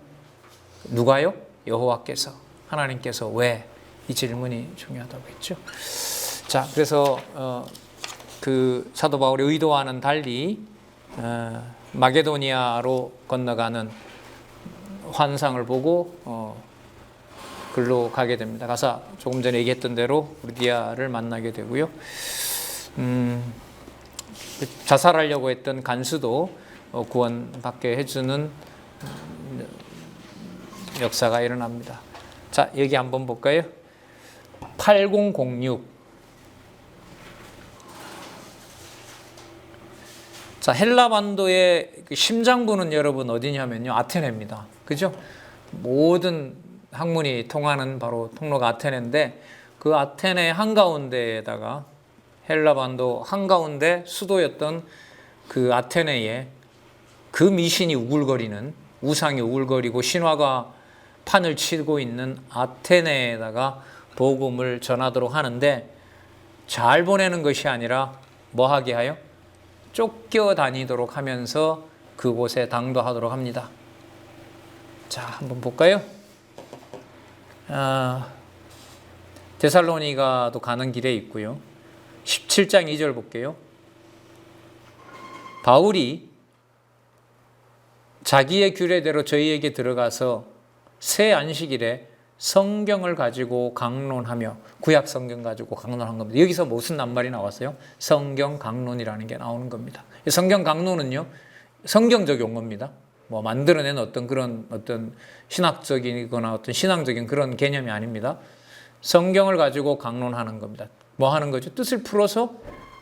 누가요? 여호와께서, 하나님께서 왜? 이 질문이 중요하다고 했죠. 자, 그래서 그 사도 바울의 의도와는 달리 마게도니아로 건너가는 환상을 보고 글로 가게 됩니다. 가서 조금 전에 얘기했던 대로 루디아를 만나게 되고요. 자살하려고 했던 간수도 구원받게 해주는 역사가 일어납니다. 자, 여기 한번 볼까요? 8006. 자, 헬라 반도의 심장부는 여러분 어디냐면요, 아테네입니다. 그죠? 모든 학문이 통하는 바로 통로가 아테네인데, 그 아테네 한가운데에다가 헬라 반도 한가운데 수도였던 그 아테네에 그 미신이 우글거리는, 우상이 우글거리고 신화가 판을 치고 있는 아테네에다가 복음을 전하도록 하는데, 잘 보내는 것이 아니라 뭐 하게 하여? 쫓겨다니도록 하면서 그곳에 당도하도록 합니다. 자, 한번 볼까요? 데살로니가도 가는 길에 있고요. 17장 2절 볼게요. 바울이 자기의 규례대로 저희에게 들어가서 새 안식일에 성경을 가지고 강론하며, 구약 성경 가지고 강론한 겁니다. 여기서 무슨 낱말이 나왔어요? 성경 강론이라는 게 나오는 겁니다. 성경 강론은요, 성경적 용어입니다. 뭐 만들어낸 어떤 신학적이거나 어떤 신앙적인 그런 개념이 아닙니다. 성경을 가지고 강론하는 겁니다. 뭐 하는 거죠? 뜻을 풀어서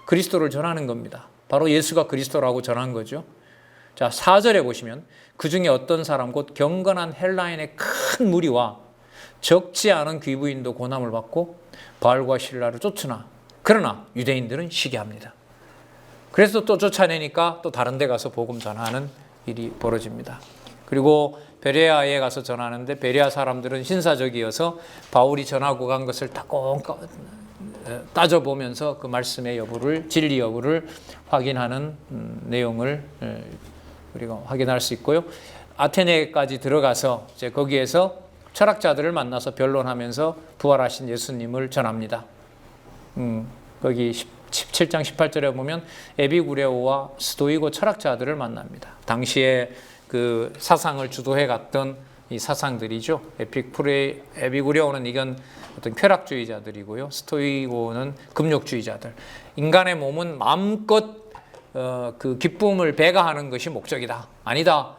그리스도를 전하는 겁니다. 바로 예수가 그리스도라고 전한 거죠. 자, 4절에 보시면 그 중에 어떤 사람 곧 경건한 헬라인의 큰 무리와 적지 않은 귀부인도 고난을 받고 바알과 신라를 쫓으나 그러나 유대인들은 시기합니다. 그래서 또 쫓아내니까 또 다른 데 가서 복음 전하는 일이 벌어집니다. 그리고 베레아에 가서 전하는데 베레아 사람들은 신사적이어서 바울이 전하고 간 것을 따져보면서 그 말씀의 여부를, 진리 여부를 확인하는 내용을 우리가 확인할 수 있고요. 아테네까지 들어가서 이제 거기에서 철학자들을 만나서 변론하면서 부활하신 예수님을 전합니다. 거기 17장 18절에 보면 에비구레오와 스토이고 철학자들을 만납니다. 당시에 그 사상을 주도해 갔던 이 사상들이죠. 에비구레오는 이건 어떤 쾌락주의자들이고요. 스토이고는 금욕주의자들. 인간의 몸은 마음껏 그 기쁨을 배가하는 것이 목적이다. 아니다.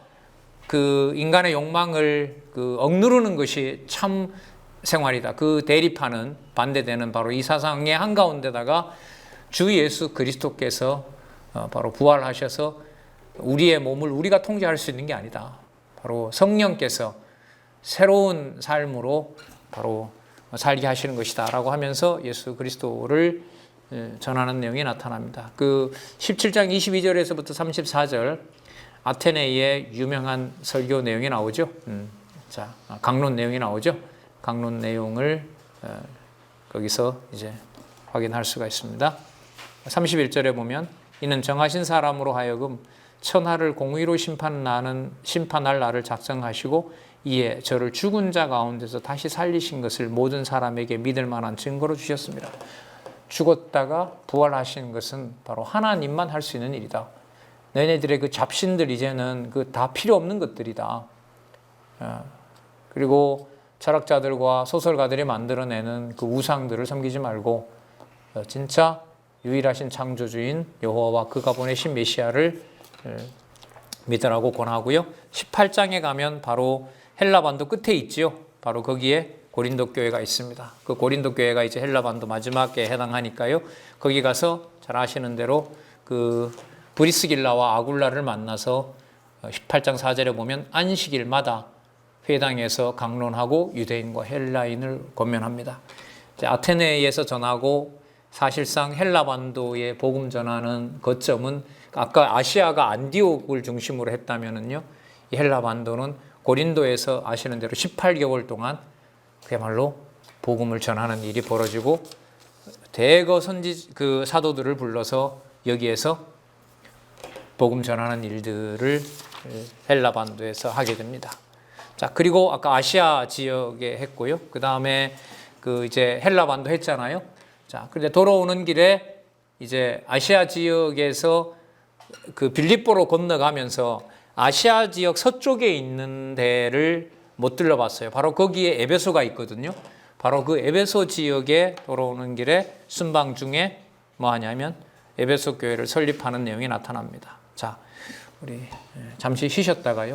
그 인간의 욕망을 억누르는 것이 참 생활이다. 그 대립하는 반대되는 바로 이 사상의 한가운데다가 주 예수 그리스도께서 바로 부활하셔서 우리의 몸을 우리가 통제할 수 있는 게 아니다. 바로 성령께서 새로운 삶으로 바로 살게 하시는 것이다 라고 하면서 예수 그리스도를 전하는 내용이 나타납니다. 그 17장 22절에서부터 34절 아테네의 유명한 설교 내용이 나오죠. 자, 강론 내용이 나오죠. 강론 내용을 거기서 이제 확인할 수가 있습니다. 31절에 보면 이는 정하신 사람으로 하여금 천하를 공의로 심판할 날을 작정하시고 이에 저를 죽은 자 가운데서 다시 살리신 것을 모든 사람에게 믿을 만한 증거로 주셨습니다. 죽었다가 부활하신 것은 바로 하나님만 할 수 있는 일이다. 너희네들의 그 잡신들 이제는 그 다 필요 없는 것들이다. 그리고 철학자들과 소설가들이 만들어내는 그 우상들을 섬기지 말고 진짜 유일하신 창조주인 여호와와 그가 보내신 메시아를 믿으라고 권하고요. 18장에 가면 바로 헬라반도 끝에 있지요. 바로 거기에 고린도 교회가 있습니다. 그 고린도 교회가 이제 헬라반도 마지막에 해당하니까요. 거기 가서 잘 아시는 대로 그 브리스길라와 아굴라를 만나서 18장 4절에 보면 안식일마다 회당에서 강론하고 유대인과 헬라인을 권면합니다. 아테네에서 전하고 사실상 헬라반도에 복음 전하는 거점은 아까 아시아가 안디옥을 중심으로 했다면은요, 이 헬라반도는 고린도에서 아시는 대로 18개월 동안 그야말로 복음을 전하는 일이 벌어지고 대거 그 사도들을 불러서 여기에서 복음 전하는 일들을 헬라반도에서 하게 됩니다. 자, 그리고 아까 아시아 지역에 했고요. 그 다음에 그 이제 헬라반도 했잖아요. 자, 근데 돌아오는 길에 이제 아시아 지역에서 그 빌립보로 건너가면서 아시아 지역 서쪽에 있는 데를 못 들러봤어요. 바로 거기에 에베소가 있거든요. 바로 그 에베소 지역에 돌아오는 길에 순방 중에 뭐 하냐면 에베소 교회를 설립하는 내용이 나타납니다. 자, 우리 잠시 쉬셨다가요.